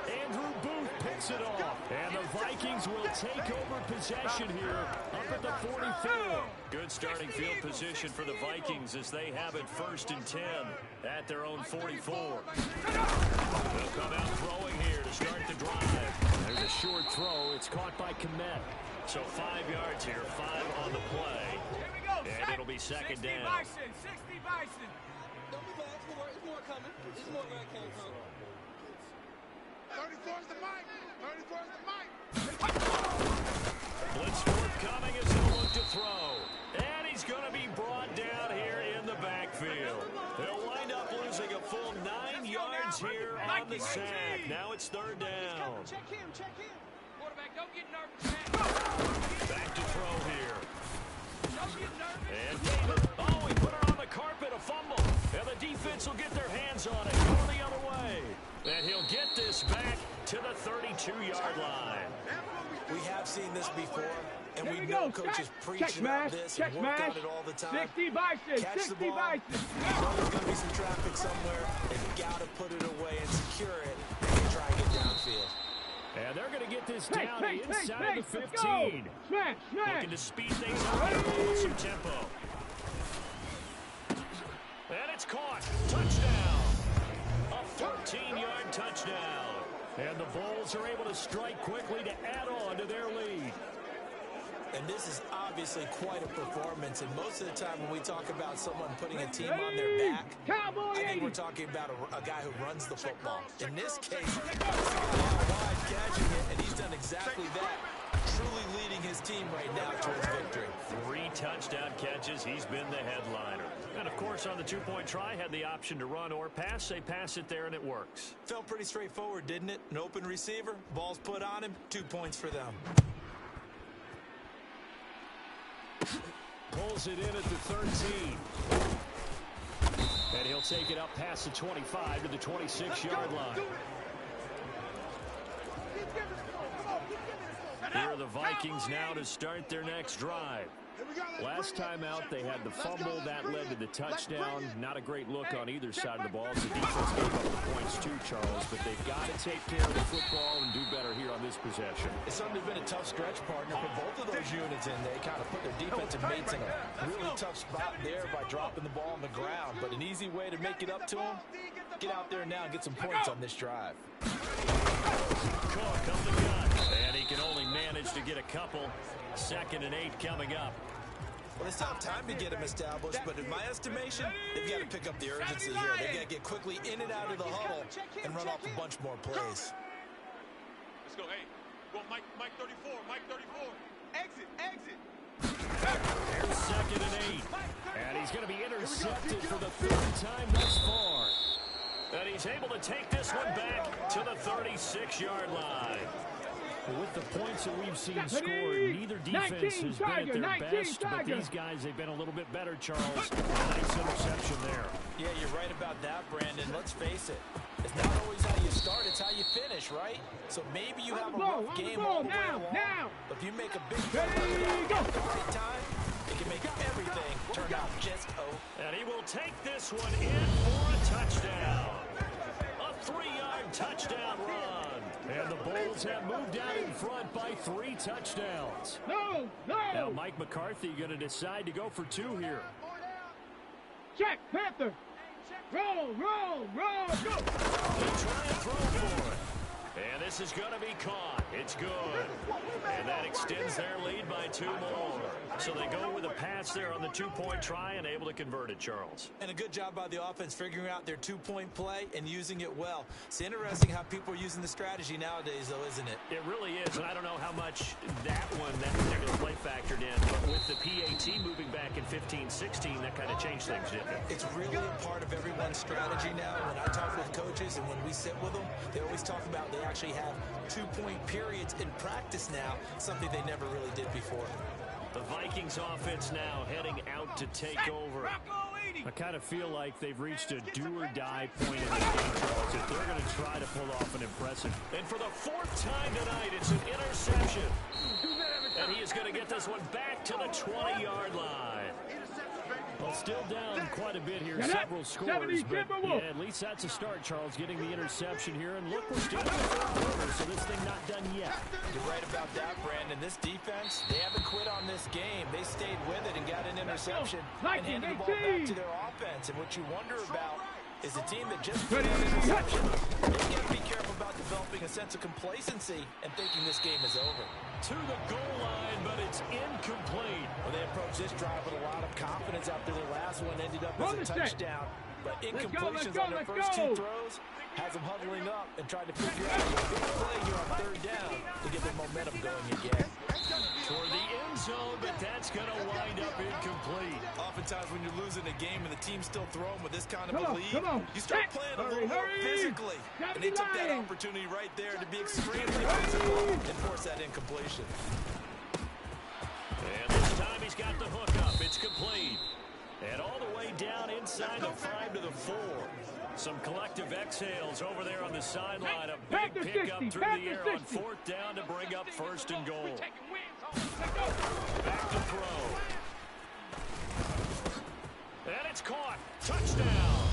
Andrew Booth picks it off. And the Vikings will take over possession here up at the 44. Good starting field position for the Vikings as they have it 1st and 10 at their own 44. They'll come out throwing here to start the drive. There's a short throw. It's caught by Kmet. So 5 yards here, 5 on the play. And it'll be second down. 60 Bison. Don't be bad. It's more coming. It's more where it came from. 34 is the mic. 34 is the mic. Blitz forthcoming as he'll look to throw. And he's going to be brought down here in the backfield. They'll wind up losing a full 9 yards here on the sack. Now it's third down. Check him. Quarterback, don't get nervous. Back to throw here. Don't get nervous. And David, he put her on the carpet, a fumble. And the defense will get their hands on it, going the other way. And he'll get this back to the 32-yard line. We have seen this before, and we know coaches preach about this and work on it all the time. 60 Bison, Catch 60 the ball. Bison. You know there's going to be some traffic somewhere. They've got to put it away and secure it and try and get downfield. And they're going to get this down inside the 15. Smash. Looking to speed things up here with some tempo. And it's caught. Touchdown. A 14-yard touchdown. And the Bulls are able to strike quickly to add on to their lead. And this is obviously quite a performance. And most of the time when we talk about someone putting a team on their back, I think we're talking about a guy who runs the football. In this case, this guy out wide catching it, and he's done exactly that. Truly leading his team right now towards victory. 3 touchdown catches. He's been the headliner. And, of course, on the two-point try, had the option to run or pass. They pass it there, and it works. Felt pretty straightforward, didn't it? An open receiver, ball's put on him, 2 points for them. Pulls it in at the 13. And he'll take it up past the 25 to the 26-yard line. Here are the Vikings now to start their next drive. Last time out, they had the fumble. That led to the touchdown. Not a great look on either side of the ball. The defense gave up the points too, Charles, but they've got to take care of the football and do better here on this possession. It's certainly been a tough stretch, partner, for both of those units in. They kind of put their defensive mates in a really tough spot there by dropping the ball on the ground, but an easy way to make it up to them. Get out there now and get some points on this drive. Cook up the gun, and he can only manage to get a couple. 2nd and 8 coming up. Well, they still have time to get him established, but in my estimation, they've got to pick up the urgency here. They've got to get quickly in and out of the huddle and run off a bunch more plays. Let's go. Hey, go Mike 34. Mike 34. Exit. Here's 2nd and 8. And he's going to be intercepted for the 3rd time thus far. And he's able to take this one back to the 36-yard line. With the points that we've seen scored, neither defense has been at their best, but these guys, they've been a little bit better, Charles. Nice interception there. Yeah, you're right about that, Brandon. Let's face it. It's not always how you start, it's how you finish, right? So maybe you have a rough game all the way along, but if you make a big play at the right time, it can make everything turn out just And he will take this one in for a touchdown. A 3-yard touchdown run. And the Bulls have moved out in front by 3 touchdowns. No. Now Mike McCarthy going to decide to go for 2 here. Check, Panther. Roll, go. They try and throw for it. And this is going to be caught. It's good. And that extends their lead by 2 more. So they go with a pass there on the 2-point try and able to convert it, Charles. And a good job by the offense figuring out their 2-point play and using it well. It's interesting how people are using the strategy nowadays, though, isn't it? It really is, and I don't know how much that particular play factored in, but with the PAT moving back in 15-16, that kind of changed things, didn't it? It's really a part of everyone's strategy now. When I talk with coaches and when we sit with them, they always talk about they actually have 2-point periods in practice now, something they never really did before. The Vikings offense now heading out to take over. I kind of feel like they've reached a do-or-die point in this game, Charles, if they're going to try to pull off an impressive. And for the 4th time tonight, it's an interception. And he is going to get this one back to the 20-yard line. Well, still down quite a bit here, several scores, but yeah, at least that's a start, Charles, getting the interception here. And look, we're still in the 3rd quarter, so this thing not done yet. You're right about that, Brandon. This defense, they haven't quit on this game. They stayed with it and got an interception and handed the ball back to their offense. And what you wonder about is a team that just put an interception. They've got to be careful about developing a sense of complacency and thinking this game is over. To the goal line, but it's incomplete. Well, they approached this drive with a lot of confidence after their last one ended up as a touchdown. But incompletions on their first two throws has them huddling up and trying to figure out a big play here on third down to get their momentum going again. Toward the end zone, but that's going to wind up incomplete. Oftentimes when you're losing a game and the team's still throwing with this kind of a lead, you start playing a little more physically. And they took that opportunity right there to be extremely physical and force that incompletion. And this time he's got the hook up. It's complete. And all the way down inside the 5 to the 4. Some collective exhales over there on the sideline. A big pickup through the air on fourth down to bring up first and goal. Back to throw. And it's caught. Touchdown.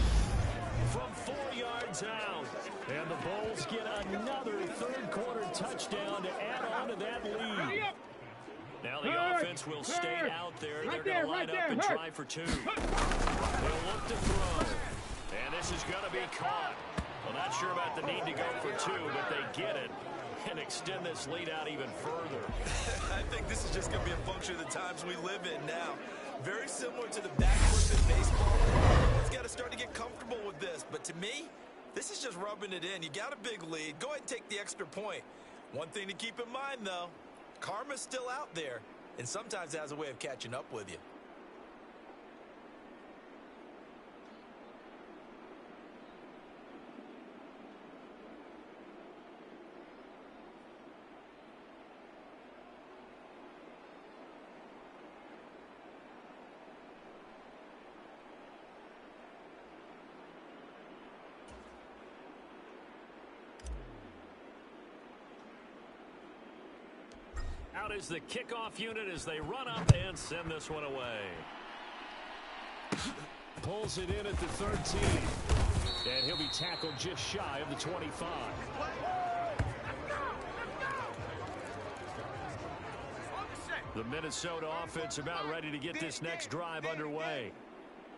From 4 yards out. And the Bulls get another third quarter touchdown to add on to that lead. Now the offense will stay out there. They're going to line up and try for 2. They'll look to throw. And this is going to be caught. Well, not sure about the need to go for 2, but they get it and extend this lead out even further. I think this is just going to be a function of the times we live in now. Very similar to the backflip in baseball. It's got to start to get comfortable with this. But to me, this is just rubbing it in. You got a big lead. Go ahead and take the extra point. One thing to keep in mind, though, karma's still out there, and sometimes it has a way of catching up with you. Out is the kickoff unit as they run up and send this one away. Pulls it in at the 13. And he'll be tackled just shy of the 25. The Minnesota offense about ready to get this next drive underway.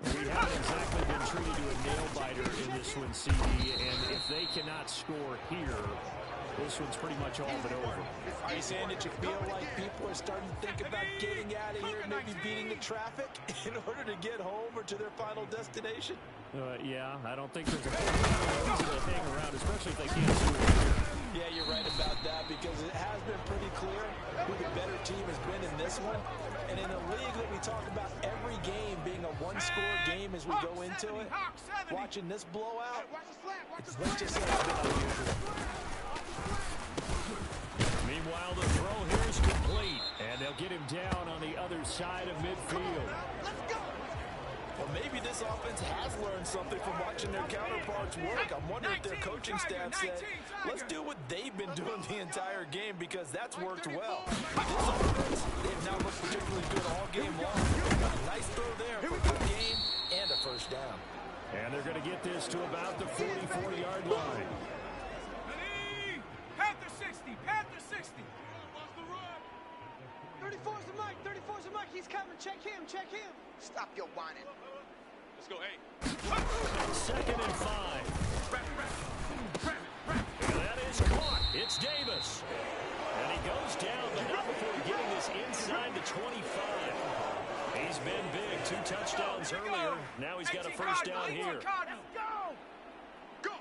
We haven't exactly been treated to a nail-biter in this one, CD, and if they cannot score here, this one's pretty much all but over. Are you saying that you feel like people are starting to think about getting out of here and maybe beating the traffic in order to get home or to their final destination? Yeah, I don't think there's a reason to hang around, especially if they can't score here. Yeah, you're right about that because it has been pretty clear who the better team has been in this one. And in a league that we talk about every game being a one-score game as we go into it, watching this blowout, let's just say it's been unusual. Meanwhile, the throw here is complete, and they'll get him down on the other side of midfield. Well, maybe this offense has learned something from watching their counterparts work. I'm wondering if their coaching staff said, let's do what they've been doing the entire game because that's worked well. This offense, they've now looked particularly good all game long. Nice throw there for a good game and a first down. And they're going to get this to about the 44-yard line. Panther 60, Panther 60. 34's the mic, 34's the mic. He's coming. Check him, check him. Stop your whining. Let's go, hey. 2nd and 5. And that is caught. It's Davis. And he goes down, but not before getting this inside the 25. He's been big. 2 touchdowns earlier. Now he's got a first down here. Go! Go!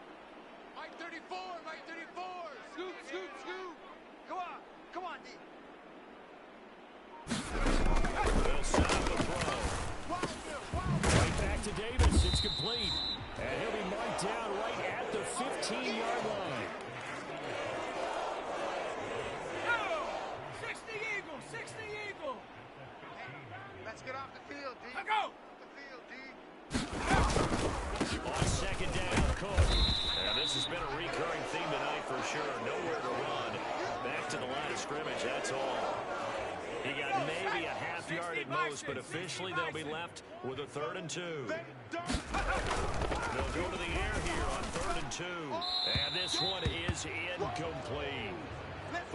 Mike 34, Mike 34. Scoop, scoop, scoop. Come on, come on, D. They'll set up the throw. Right back to Davis. It's complete. And he'll be marked down right at the 15-yard line. 60 Eagle, 60 Eagle. Let's get off the field, D. Go! Off the field, D. On 2nd down, Cook. And this has been a recurring theme tonight for sure. Nowhere to run. Back to the line of scrimmage, that's all. He got maybe a half yard at most, but officially they'll be left with a 3rd and 2. They'll go to the air here on 3rd and 2. And this one is incomplete.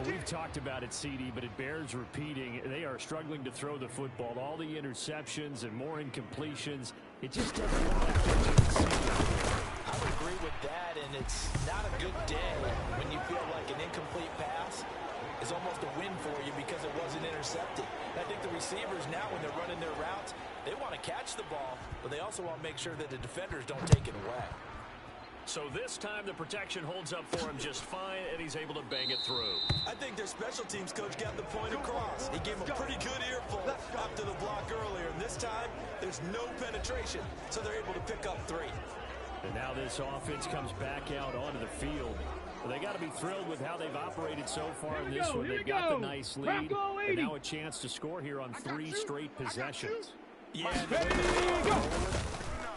We've talked about it, CD, but it bears repeating. They are struggling to throw the football. All the interceptions and more incompletions. It just doesn't look like they're I would agree with that, and it's not a good day when you feel like an incomplete pass is almost a win for you because it wasn't intercepted. I think the receivers now, when they're running their routes, they want to to catch the ball, but they also want to make sure that the defenders don't take it away. So this time the protection holds up for him just fine, and he's able to bang it through. I think their special teams coach got the point across. He gave him a pretty good earful after the block earlier, and this time there's no penetration, so they're able to pick up 3. And now this offense comes back out onto the field. Well, they got to be thrilled with how they've operated so far in this one. They've got the nice lead, and now a chance to score here on 3 straight possessions. Yeah,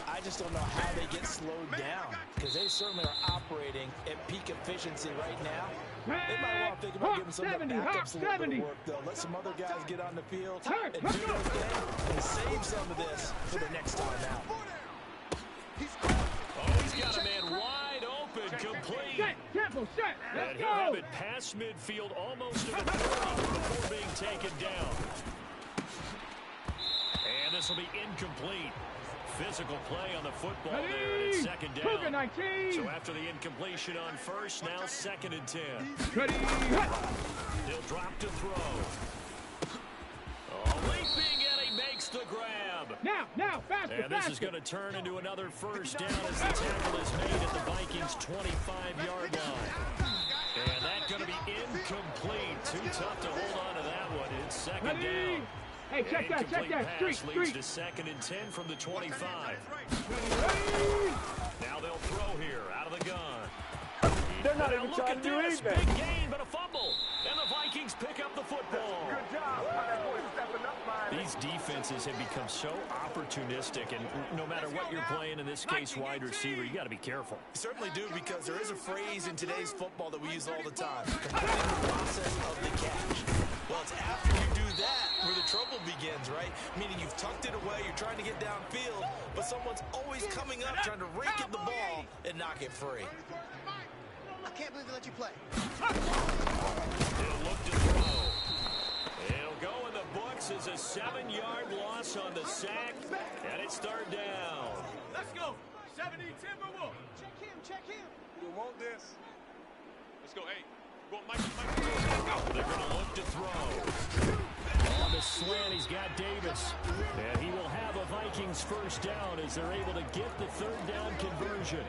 I just don't know how they get slowed down, because they certainly are operating at peak efficiency right now. They might want to think about giving some of the backups a little bit of work, though. Let some other guys get on the field and do their thing and save some of this for the next time out. Oh, he's got a man wide open, complete. And he'll have it past midfield, almost to the 30 before being taken down. And this will be incomplete. Physical play on the football there, and it's second down. So after the incompletion on first, now 2nd and 10. He'll drop to throw. Oh, leaping, and he makes the grab. Now, faster, and this is going to turn into another first down as the tackle is made at the Vikings' 25-yard line. And that's going to be incomplete. Too tough to hold on to that one. It's 2nd down. Hey, check that. Pass leads to 2nd and 10 from the 25. Now they'll throw here out of the gun. They're not even trying to do anything. Big gain, but a fumble. And the Vikings pick up the football. Good job. These defenses have become so opportunistic, and no matter what you're playing, in this case wide receiver, you got to be careful. You certainly do, because there is a phrase in today's football that we use all the time: completing the process of the catch. Well, it's after you do that where the trouble begins, right? Meaning you've tucked it away, you're trying to get downfield, but someone's always coming up trying to rake at the ball and knock it free. I can't believe they let you play. He'll look to throw. It'll go in the books as a 7-yard loss on the sack, and it's 3rd down. Let's go. 70 Timberwolves. Check him. You want this? Let's go, hey. Go, Mike. They're going to look to throw. On the slant, he's got Davis. And he will have a Vikings first down as they're able to get the 3rd down conversion.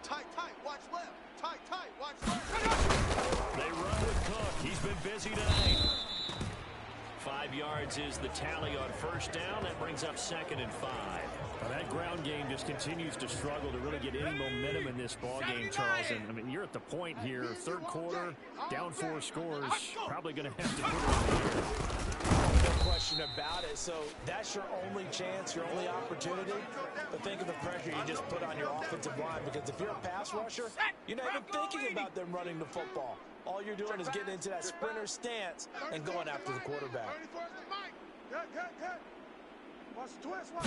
Tight, watch left. Tight, watch left. They run with Cook. He's been busy tonight. 5 yards is the tally on first down. That brings up 2nd and 5. Now that ground game just continues to struggle to really get any momentum in this ball game, Charles. And I mean, you're at the point here, 3rd quarter, down 4 scores, probably going to have to put it in the air. No question about it. So that's your only chance, your only opportunity. But think of the pressure you just put on your offensive line, because if you're a pass rusher, you're not even thinking about them running the football. All you're doing is getting into that sprinter stance and going after the quarterback. Good. Watch the twist. Out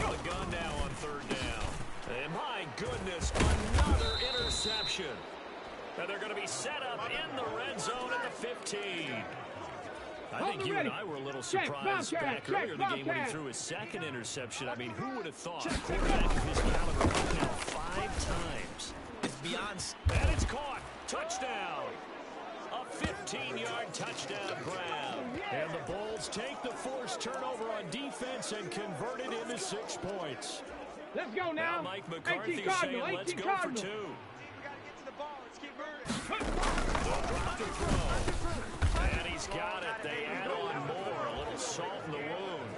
of the gun now on 3rd down. And my goodness, another interception. And they're going to be set up in the red zone at the 15. I think you and I were a little surprised back earlier in the game when he threw his 2nd interception. I mean, who would have thought a quarterback of his caliber coming out 5 times? It's beyond. And it's caught. Touchdown. A 15-yard touchdown grab. And the Bulls take the forced turnover on defense and convert it into 6 points. Let's go now. Mike McCarthy is saying, let's go for 2. We got to get to the ball. Let's keep moving. They'll drop the throw. And he's got it. They add on more. A little salt in the wound.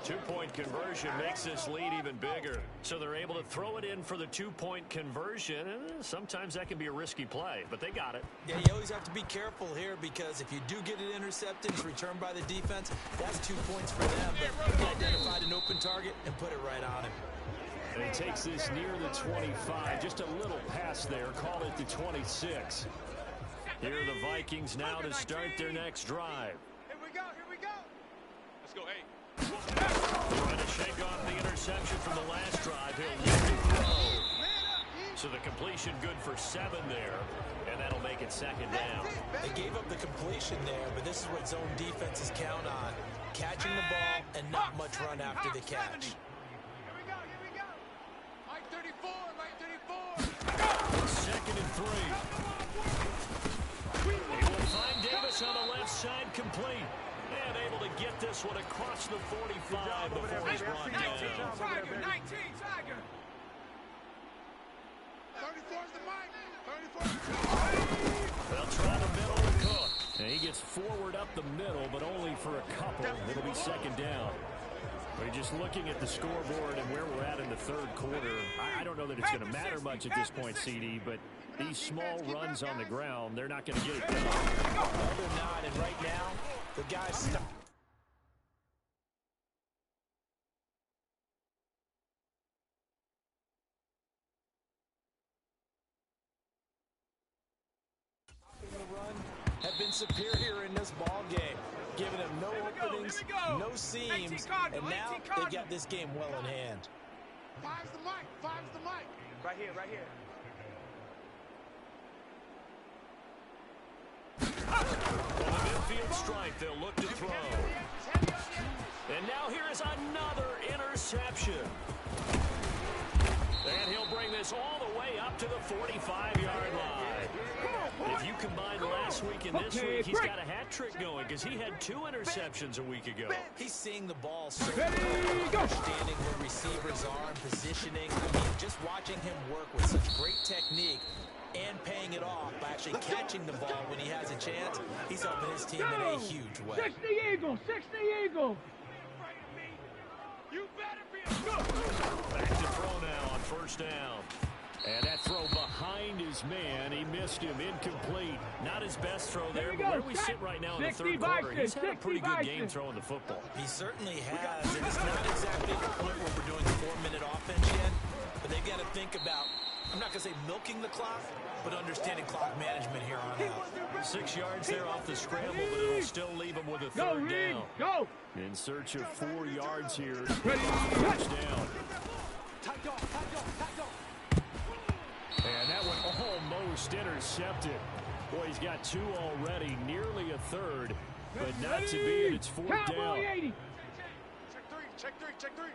2-point conversion makes this lead even bigger. So they're able to throw it in for the 2-point conversion. Sometimes that can be a risky play, but they got it. Yeah, you always have to be careful here, because if you do get it intercepted, it's returned by the defense, that's 2 points for them. But he identified an open target and put it right on him. And he takes this near the 25. Just a little pass there. Call it the 26. Here are the Vikings now to start their next drive. Here we go. Let's go, hey. Trying to shake off the interception from the last drive. He'll look to throw. So the completion good for 7 there, and that'll make it 2nd down. They gave up the completion there, but this is what zone defenses count on: catching the ball and not much run after the catch. Here we go. Mike 34. 2nd and 3. He will find Davis on the left side, complete. And able to get this one across the 45 before he's brought 19 down. Tiger, 19 Tiger. 34 is the mic. 34. They'll try the middle to Cook. And he gets forward up the middle, but only for a couple. It'll be second down. But just looking at the scoreboard and where we're at in the third quarter, I don't know that it's going to matter much at this point, CD, but these small runs on the ground, they're not going to get it done. No, they're not, and right now, the guys stop. Have been superior in this ball game, giving them no openings, no seams, and now they got this game well in hand. Five's the mic. Five's the mic. Right here, right here. On the midfield strike, they'll look to throw. And now here is another interception. And he'll bring this all the way up to the 45-yard line. If you combine last week and this week, he's got a hat trick going because he had 2 interceptions a week ago. He's seeing the ball so well, understanding where receivers are and positioning. I mean, just watching him work with such great technique and paying it off by actually catching the ball when he has a chance, he's helping his team in a huge way. 60 Eagle, 60 Eagle. You better be a good. Back to throw now on first down. And that throw behind his man, he missed him, incomplete. Not his best throw there, but where we sit right now in the third quarter, he's had a pretty good game throwing the football. He certainly has, and it's not exactly the point where we're doing 4-minute offense yet, but they've got to think about, I'm not going to say milking the clock, but understanding clock management here on out. 6 yards there off the scramble, but it'll still leave him with a third down. Go. In search of 4 yards here. First down. And that one almost intercepted. Boy, he's got 2 already, nearly a third, but not to be, and it's 4th down. Check three.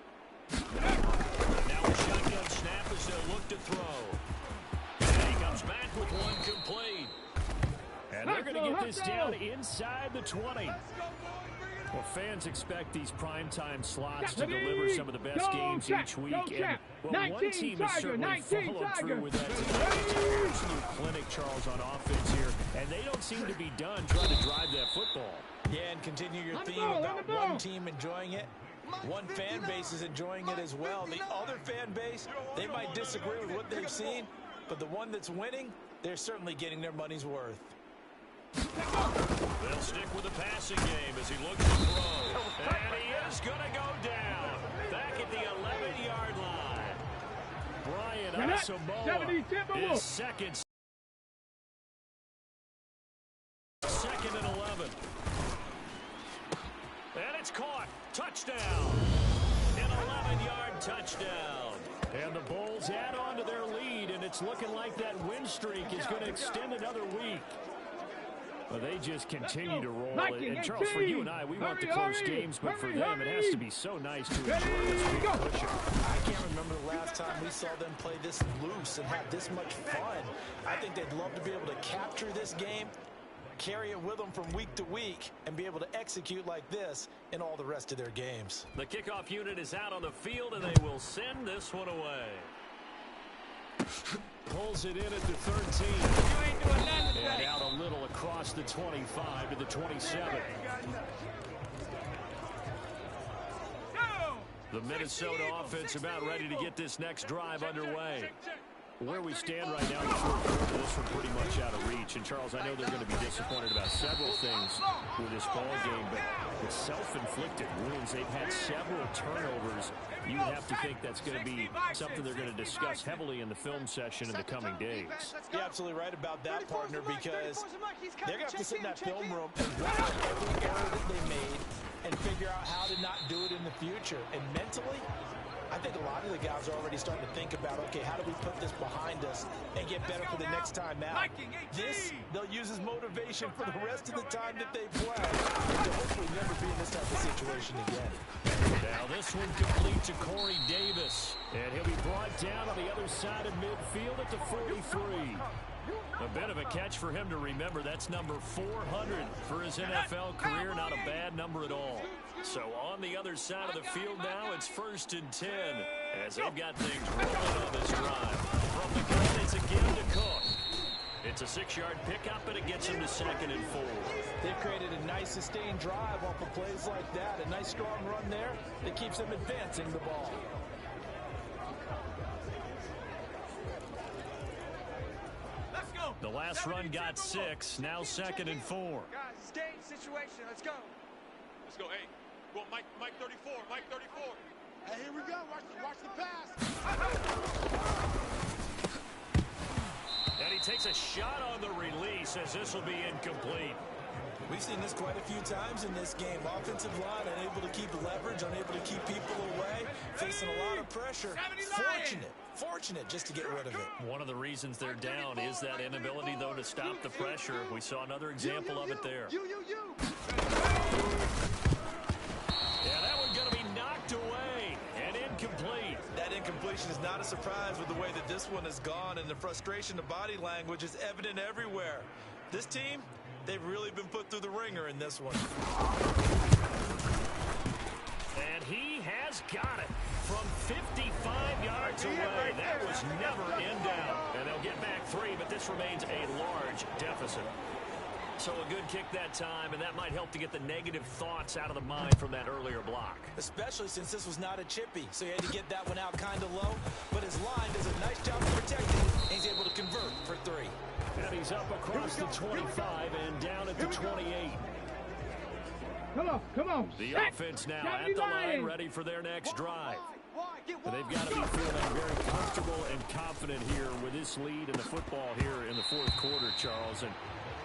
Now a shotgun snap as they'll look to throw. And he comes back with one complete. And they're going to get this down inside the 20. Well, fans expect these primetime slots to deliver some of the best games each week. And, well, one team has certainly followed through with that tonight. It's an absolute clinic, Charles, on offense here. And they don't seem to be done trying to drive that football. Yeah, and continue your theme about one team enjoying it. One fan base is enjoying it as well. The other fan base, they might disagree with what they've seen, but the one that's winning, they're certainly getting their money's worth. They'll stick with the passing game as he looks to throw. And he is going to go down. Back at the 11-yard line. Brian Asamoah is second and 11. And it's caught. Touchdown. An 11-yard touchdown. And the Bulls add on to their lead, and it's looking like that win streak is going to extend another week. Well, they just continue to roll. And Charles, for you and I, we want the close games, but for them, it has to be so nice to enjoy this big pusher. I can't remember the last time we saw them play this loose and have this much fun. I think they'd love to be able to capture this game, carry it with them from week to week, and be able to execute like this in all the rest of their games. The kickoff unit is out on the field, and they will send this one away. Pulls it in at the 13. You ain't doing nothing today. And out a little across the 25 to the 27. The Minnesota offense about ready to get this next drive underway. Where we stand right now in the fourth quarter, this one pretty much out of reach. And, Charles, I know they're going to be disappointed about several things with this ball game, but with self-inflicted wounds, they've had several turnovers. You have to think that's going to be something they're going to discuss heavily in the film session in the coming days. You're absolutely right about that, partner, because they're going to have to sit in that film room and watch every error that they made and figure out how to not do it in the future. And mentally, I think a lot of the guys are already starting to think about, okay, how do we put this behind us and get better for the next time out? This, they'll use as motivation for the rest of the time that they play to hopefully never be in this type of situation again. Now this one complete to Corey Davis. And he'll be brought down on the other side of midfield at the 43. A bit of a catch for him to remember. That's number 400 for his NFL career. Not a bad number at all. So on the other side of the field now, it's 1st and 10 as they've got things rolling on this drive. From the gun, it's again to Cook. It's a 6-yard pickup, and it gets him to 2nd and 4. They've created a nice sustained drive off of plays like that. A nice strong run there that keeps them advancing the ball. Let's go. The last run got 6, now 2nd and 4. Guys, stay in situation. Let's go. Let's go. Hey, go Mike 34. Mike 34. Hey, here we go. Watch the pass. And he takes a shot on the release as this will be incomplete. We've seen this quite a few times in this game. Offensive line unable to keep leverage, unable to keep people away, facing a lot of pressure. Fortunate just to get rid of it. One of the reasons they're down is that inability, though, to stop the pressure. We saw another example of it there. You. Yeah, that one's going to be knocked away and incomplete. That incompletion is not a surprise with the way that this one has gone, and the frustration, the body language is evident everywhere. This team, they've really been put through the ringer in this one. And he has got it from 55 yards away. That was never in doubt. And they'll get back 3, but this remains a large deficit. So a good kick that time, and that might help to get the negative thoughts out of the mind from that earlier block. Especially since this was not a chippy, so he had to get that one out kind of low. But his line does a nice job of protecting it, and he's able to convert for 3. And he's up across the 25 and down at the 28. Come on. The offense now at the line, ready for their next drive. But they've got to be feeling very comfortable and confident here with this lead in the football here in the 4th quarter, Charles. And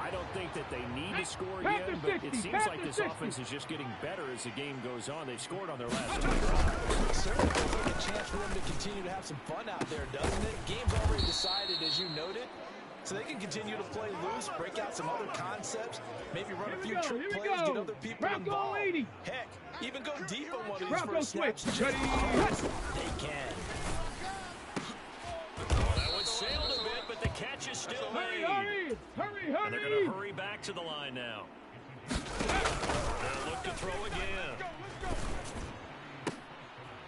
I don't think that they need to score again, but it seems like this offense is just getting better as the game goes on. They've scored on their last 2 drives. It certainly feels like a chance for them to continue to have some fun out there, doesn't it? Game's already decided, as you noted. So they can continue to play loose, break out some other concepts, maybe run a few trick plays, get other people involved. Heck, even go deep on one of these first snaps. They can. Well, that one sailed a bit, but the catch is still made. Hurry. And they're going to hurry back to the line now. They'll look to throw again.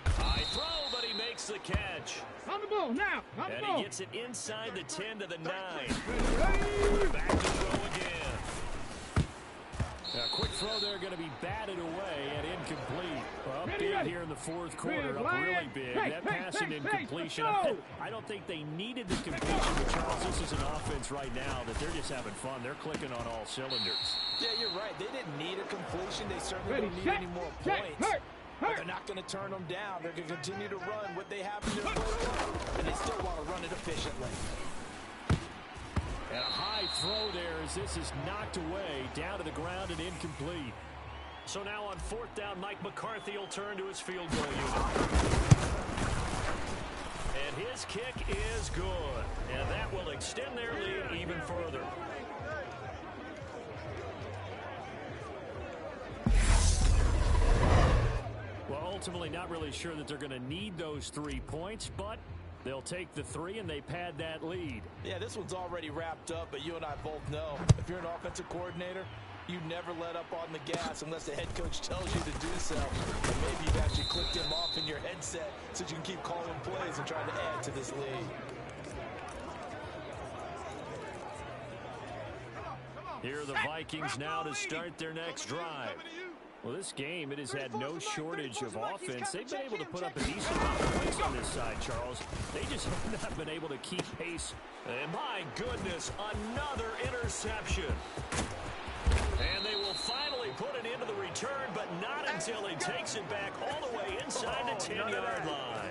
High throw, but he makes the catch. On the ball now. And he gets it inside the 10 to the 9. Back to throw again. A quick throw there going to be batted away and incomplete. Well, up big here in the 4th quarter, up really big. That pass and incompletion. I don't think they needed the completion, but Charles, this is an offense right now that they're just having fun. They're clicking on all cylinders. Yeah, you're right. They didn't need a completion. They certainly don't need any more points. But they're not going to turn them down. They're going to continue to run what they have in their playbook, and they still want to run it efficiently. And a high throw there as this is knocked away, down to the ground and incomplete. So now on 4th down, Mike McCarthy will turn to his field goal unit. And his kick is good. And that will extend their lead even further. Well, ultimately not really sure that they're going to need those 3 points, but they'll take the 3 and they pad that lead. Yeah, this one's already wrapped up, but you and I both know if you're an offensive coordinator, you never let up on the gas unless the head coach tells you to do so. And maybe you've actually clicked him off in your headset so you can keep calling plays and trying to add to this lead. Here are the Vikings now to start their next drive. Well, this game, it has had no shortage of offense. They've been able to put up a decent amount of points on this side, Charles. They just have not been able to keep pace. And my goodness, another interception. And they will finally put it into the return, but not until he takes it back all the way inside the 10-yard line.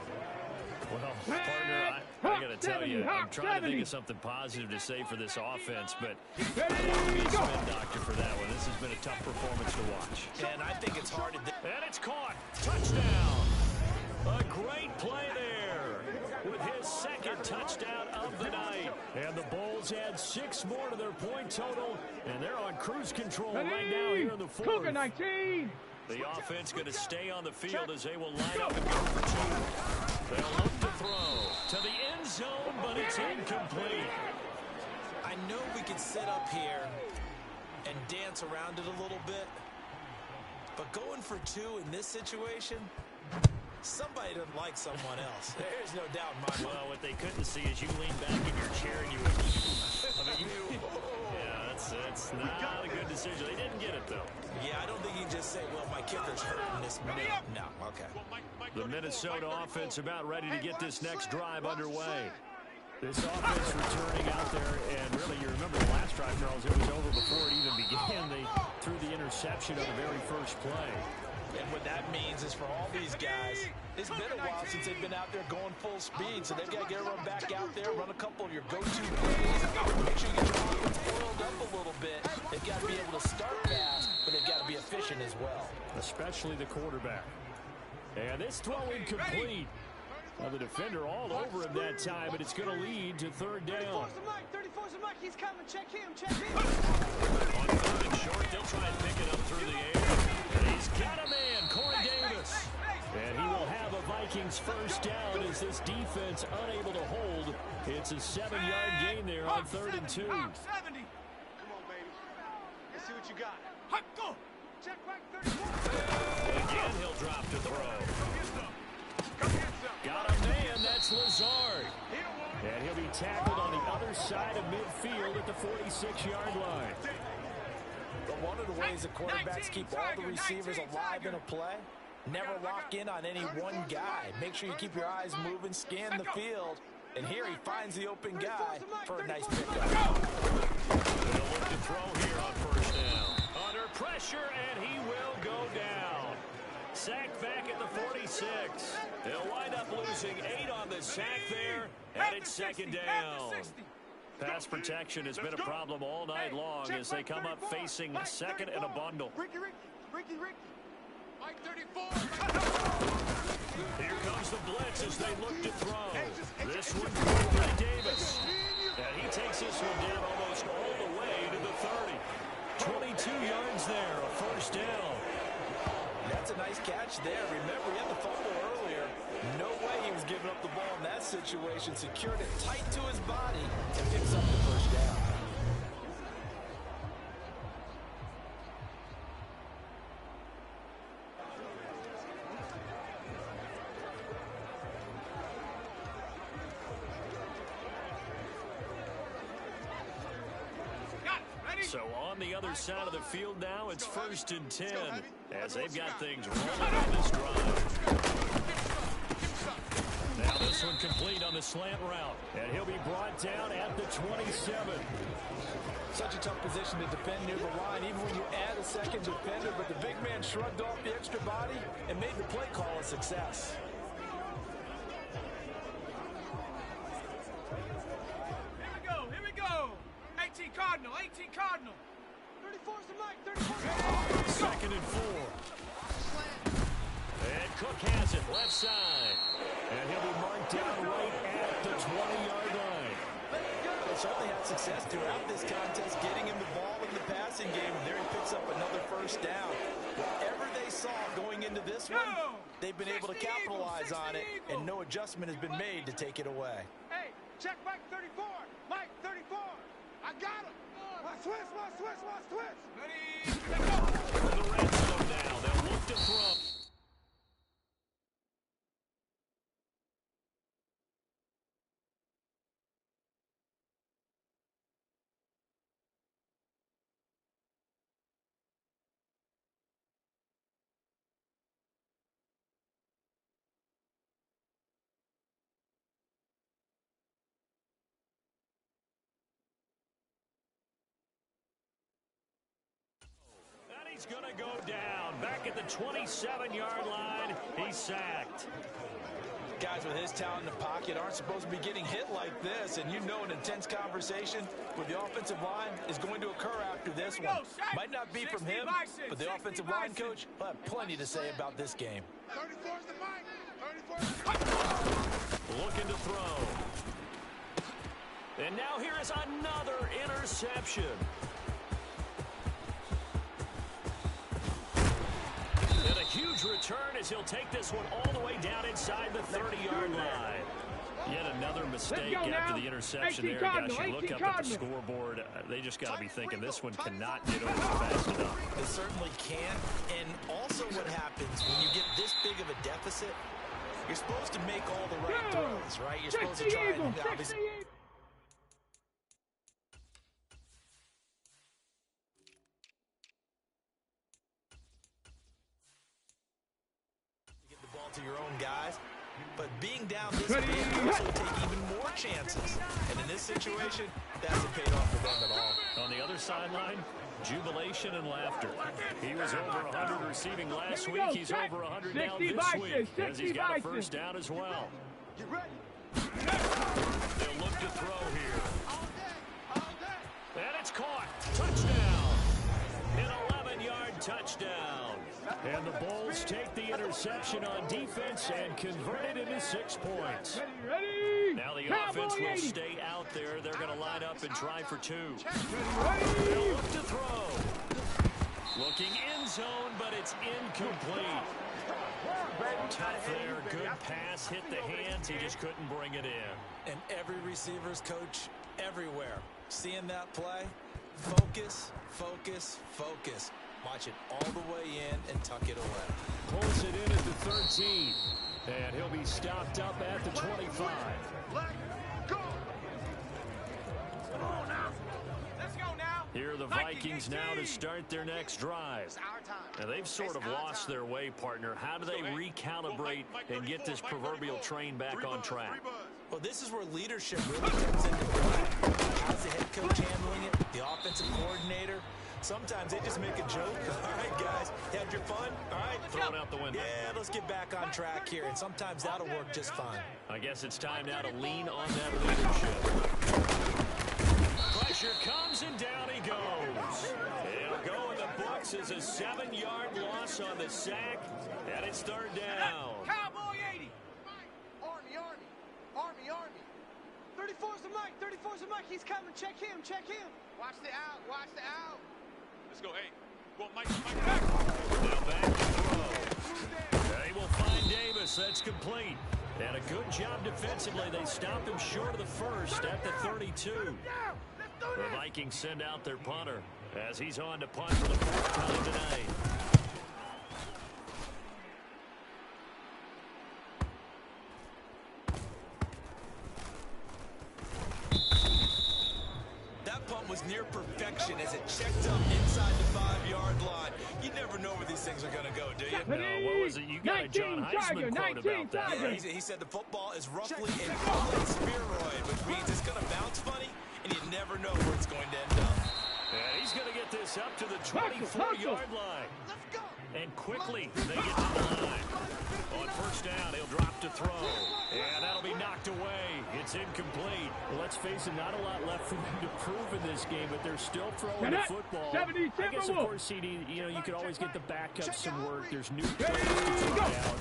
Well, partner, I got to tell you, I'm trying to think of something positive to say for this offense, but I want to be a spin doctor for that one. This has been a tough performance to watch. And I think it's hard to... And it's caught. Touchdown. A great play there with his 2nd touchdown of the night. And the Bulls add 6 more to their point total, and they're on cruise control right now here in the 4th. Cougar 19. The offense going to stay on the field as they will line up and go for 2. They'll look to throw to the end zone, but it's incomplete. I know we could sit up here and dance around it a little bit, But going for 2 in this situation, somebody doesn't like someone else. There's no doubt in my mind. Well, what they couldn't see is you lean back in your chair and you went, yeah, that's not a good decision. They didn't get it, though. Yeah, I don't think you can just say, well, my kicker's hurting this minute. No, okay. The Minnesota offense about ready to get this next drive underway. This offense returning out there, and really, you remember the last drive, Charles, it was over before it even began. They threw the interception on the very first play. And what that means is for all these guys, it's been a while since they've been out there going full speed, so they've got to get everyone back out there, run a couple of your go-to plays, make sure you get your offense oiled up a little bit. They've got to be able to start fast, but they've got to be efficient as well. Especially the quarterback. And this throw incomplete. Well, the defender all over him that time, but it's going to lead to third down. 34's the Mike. He's coming. Check him. Check him. On third and short, they'll try and pick it up through the air. And he's got a man, Corey Davis. And he will have a Vikings first down as this defense unable to hold. It's a 7-yard gain there on 3rd and 2. 70. Come on, baby. Let's see what you got. Go. Check back 34. Again, he'll drop to throw. Got a man, that's Lazard. And he'll be tackled on the other side of midfield at the 46-yard line. But one of the ways the quarterbacks keep all the receivers alive in a play, never lock in on any one guy. Make sure you keep your eyes moving, scan the field. And here he finds the open guy for a nice pickup. They'll look to throw here on first down. Under pressure, and he will go down. Sacked back at the 46. They'll wind up losing 8 on the sack there, and it's second down. Pass protection has been a problem all night long as they come up facing second and a bundle. Ricky. Mike 34. Here comes the blitz as they look to throw. This one for Davis. And he takes this one down almost all the way to the 30. 22 yards there, a first down. That's a nice catch there. Remember, he had the fumble earlier. No way he was giving up the ball in that situation. Secured it tight to his body and picks up the first down. So on the other side of the field now, it's 1st and 10 as they've got things rolling on this drive. Now this one complete on the slant route, and he'll be brought down at the 27. Such a tough position to defend near the line, even when you add a second defender, but the big man shrugged off the extra body and made the play call a success. Here we go. 18 Cardinal. 34's the Mike. 34's the Mike. 2nd and 4. And Cook has it left side. And he'll be marked down right at the 20-yard line. They certainly had success throughout this contest, getting him the ball in the passing game, and there he picks up another first down. Whatever they saw going into this one, they've been able to capitalize on it, and no adjustment has been made to take it away. Hey, check Mike 34. Mike 34. I got him. Watch twist. Ready. The red zone now. They'll look to throw. He's going to go down. Back at the 27-yard line, he's sacked. Guys with his talent in the pocket aren't supposed to be getting hit like this, and you know an intense conversation with the offensive line is going to occur after this one. Might not be from him, but the offensive line coach will have plenty to say about this game. 34's the Mike. 34's Looking to throw. And now here is another interception. And a huge return as he'll take this one all the way down inside the 30-yard line. Yet another mistake after the interception there. Guys, you look up at the scoreboard, they just got to be thinking this one cannot get over fast enough. It certainly can't. And also what happens when you get this big of a deficit, you're supposed to make all the right throws, right? You're supposed to try and obviously... get the ball to your own guys. But being down this big, you also take even more chances. And in this situation, that hasn't paid off for them at all. On the other sideline, jubilation and laughter. He was over 100 receiving last week. He's over 100 now this week, as he's got a first down as well. They'll look to throw here. And it's caught. Touchdown. An 11-yard touchdown. And the Bulls take the interception on defense and convert it into 6 points. Now the offense will stay out there. They're going to line up and try for 2. They'll look to throw. Looking end zone, but it's incomplete. Tough there. Good pass. Hit the hands. He just couldn't bring it in. And every receiver's coach everywhere. Seeing that play, focus, focus, focus. Watch it all the way in and tuck it away. Pulls it in at the 13. And he'll be stopped up at the 25. Here are the Vikings now to start their next drive. Now they've sort of lost their way, partner. How do they recalibrate and get this proverbial train back on track? Well, this is where leadership really comes into play. How's the head coach handling it? The offensive coordinator? Sometimes they just make a joke. All right, guys, had your fun? All right, throw it out the window. Yeah, let's get back on track here. And sometimes that'll work just fine. I guess it's time now to lean on that leadership. Pressure comes and down he goes. It'll go in the books as a 7-yard loss on the sack. And it's third down. Cowboy 80. Army. 34's the Mike. 34's the Mike. He's coming. Check him. Watch the out. Let's go, hey. Go, Mike. Now back to throw. They will find Davis. That's complete. And a good job defensively. They stop him short of the first at the 32. The Vikings send out their punter as he's on to punt for the 4th time tonight. Was near perfection as it checked up inside the 5-yard line. You never know where these things are going to go, do you? No, what was it? You got a John Heisman quote about that. Yeah, he said the football is roughly a bullet spheroid, which means it's going to bounce funny, and you never know where it's going to end up. And he's going to get this up to the 24-yard line. Let's go. And quickly, they get to the line. On first down, he'll drop to throw. And that'll be knocked away. It's incomplete. Well, let's face it, not a lot left for them to prove in this game, but they're still throwing the football. I guess, of course, CD, you could always get the backup some work. There's new players to try out.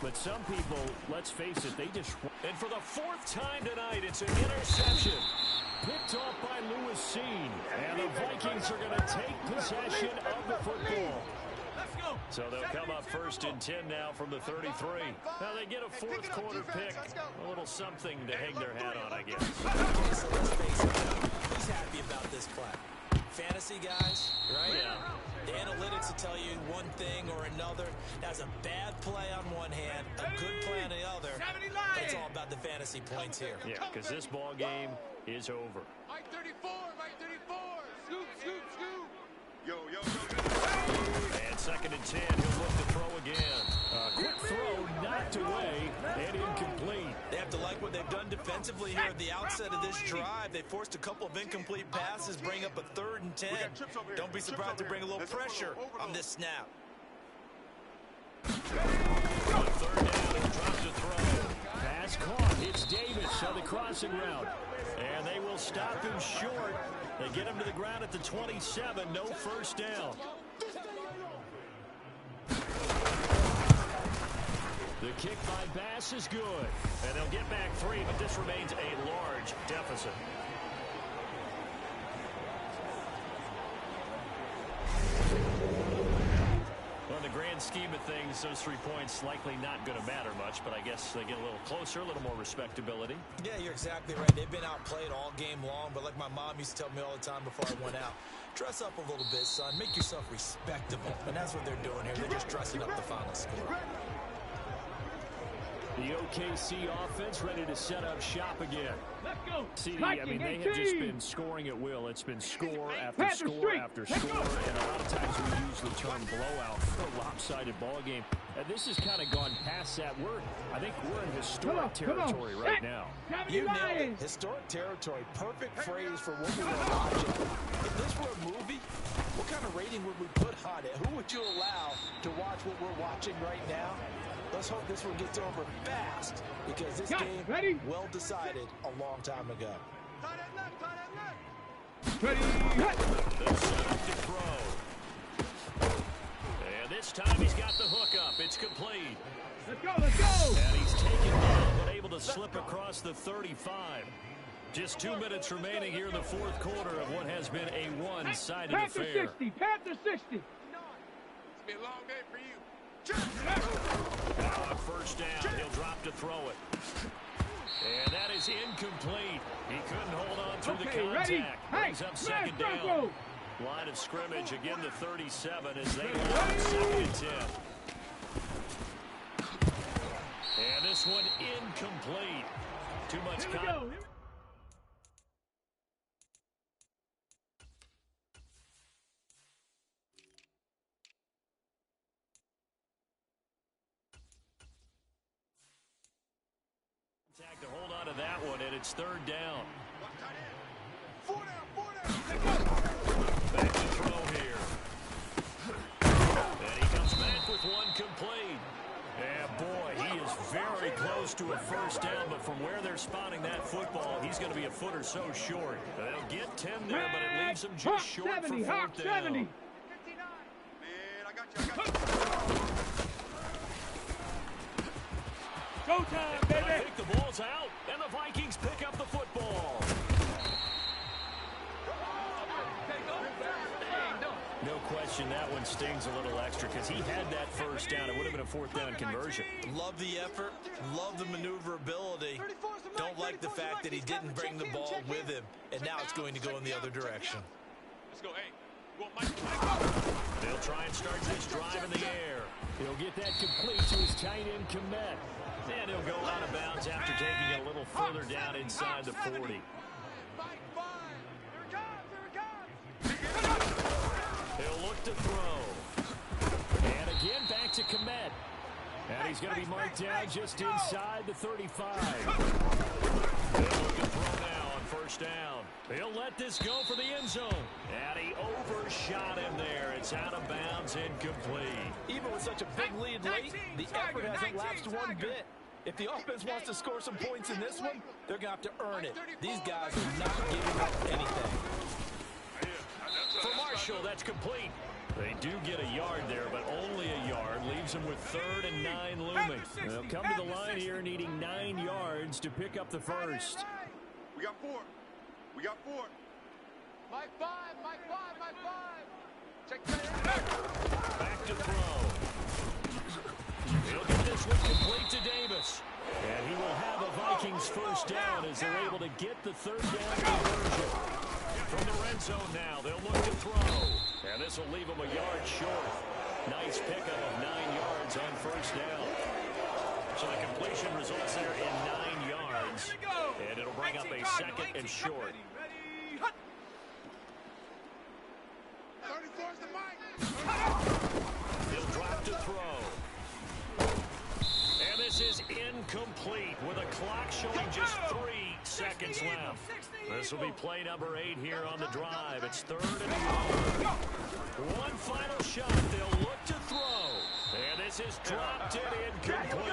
But some people, let's face it, they just... And for the 4th time tonight, it's an interception. Picked off by Lewis Cine. And the Vikings are going to take possession of the football. So they'll come up 1st and 10 now from the 33. Now they get a 4th quarter pick. A little something to hang their hat on, I guess. Okay, so let's face it. Who's happy about this play? Fantasy guys, right? Yeah. The analytics will tell you one thing or another. That's a bad play on one hand, a good play on the other. But it's all about the fantasy points here. Yeah, because this ball game is over. Mike 34. Scoop. Yo. And 2nd and 10, he'll look to throw again. Quick throw, knocked away, and incomplete. They have to like what they've done defensively here at the outset of this drive. They forced a couple of incomplete passes, bring up a 3rd and 10. Don't be surprised to bring a little pressure on this snap. On 3rd down, he'll drop to throw. Pass caught. It's Davis on the crossing route. And they will stop him short. They get him to the ground at the 27. No first down. The kick by Bass is good. And they'll get back 3, but this remains a large deficit. On the grand scheme of things, those 3 points likely not going to matter much, but I guess they get a little closer, a little more respectability. Yeah, you're exactly right. They've been outplayed all game long, but like my mom used to tell me all the time before I went out, dress up a little bit, son. Make yourself respectable. And that's what they're doing here. They're just dressing up the final score. The OKC offense ready to set up shop again. Let's go. CD, I mean, they have just been scoring at will. It's been score after score after score, and a lot of times we use the term blowout for a lopsided ball game. And this has kind of gone past that. I think we're in historic territory right now. You nailed it. Historic territory. Perfect phrase for what we were watching. If this were a movie, what kind of rating would we put on it? Who would you allow to watch what we're watching right now? Let's hope this one gets over fast, because this game, well decided a long time ago. Ready. They'll set up to throw. And this time he's got the hook up. It's complete. Let's go, let's go. And he's taken down, but able to slip across the 35. Just 2 minutes remaining here in the fourth quarter of what has been a one-sided affair. Panther 60, Panther 60. It's been a long day for you. Now on first down, he'll drop to throw it. And that is incomplete. He couldn't hold on through the contact. Ready. Brings up second down. Line of scrimmage, again the 37 as they line second and 10. And this one incomplete. Too much contact. To hold on to that one, and it's third down. Back to throw here. And he comes back with one complete. And boy, he is very close to a first down, but from where they're spotting that football, he's going to be a foot or so short. They'll get 10 there, but it leaves him just short 70, for fourth down. 70. Man, I got you. Showtime, baby. I think the ball's out, and the Vikings pick up the football. No question that one stings a little extra because he had that first down. It would have been a fourth down conversion. Love the effort. Love the maneuverability. Don't like the fact that he didn't bring the ball with him, and now it's going to go in the other direction. Let's go, hey. You want Mike? They'll try and start this drive in the air. He'll get that complete to his tight end, Kmet. And he'll go out of bounds after taking it a little further down inside the 40. He'll look to throw. And again, back to Kmet. And he's going to be marked down just inside the 35. He'll look to throw now on first down. He'll let this go for the end zone. And he overshot him there. It's out of bounds, incomplete. Even with such a big lead late, the effort hasn't lapsed one bit. If the offense wants to score some points in this one, they're going to have to earn it. These guys are not giving up anything. For Marshall, that's complete. They do get a yard there, but only a yard. Leaves them with 3rd and 9 looming. They'll come to the line here needing 9 yards to pick up the first. We got 4. We got 4. Mike 5, Mike 5, Mike 5. Check Back to throw. He'll get this one complete to Davis. And he will have a Vikings first down as they're able to get the 3rd down conversion. From the red zone now, they'll look to throw. And this will leave them a yard short. Nice pickup of 9 yards on first down. So the completion results there in 9 yards. And it'll bring up a 2nd and short. 34's the mic. He'll drop to throw. And this is incomplete with a clock showing just 3 seconds left. This will be play number 8 here on the drive. It's 3rd and 1. One final shot. They'll look to throw. And this is dropped in incomplete.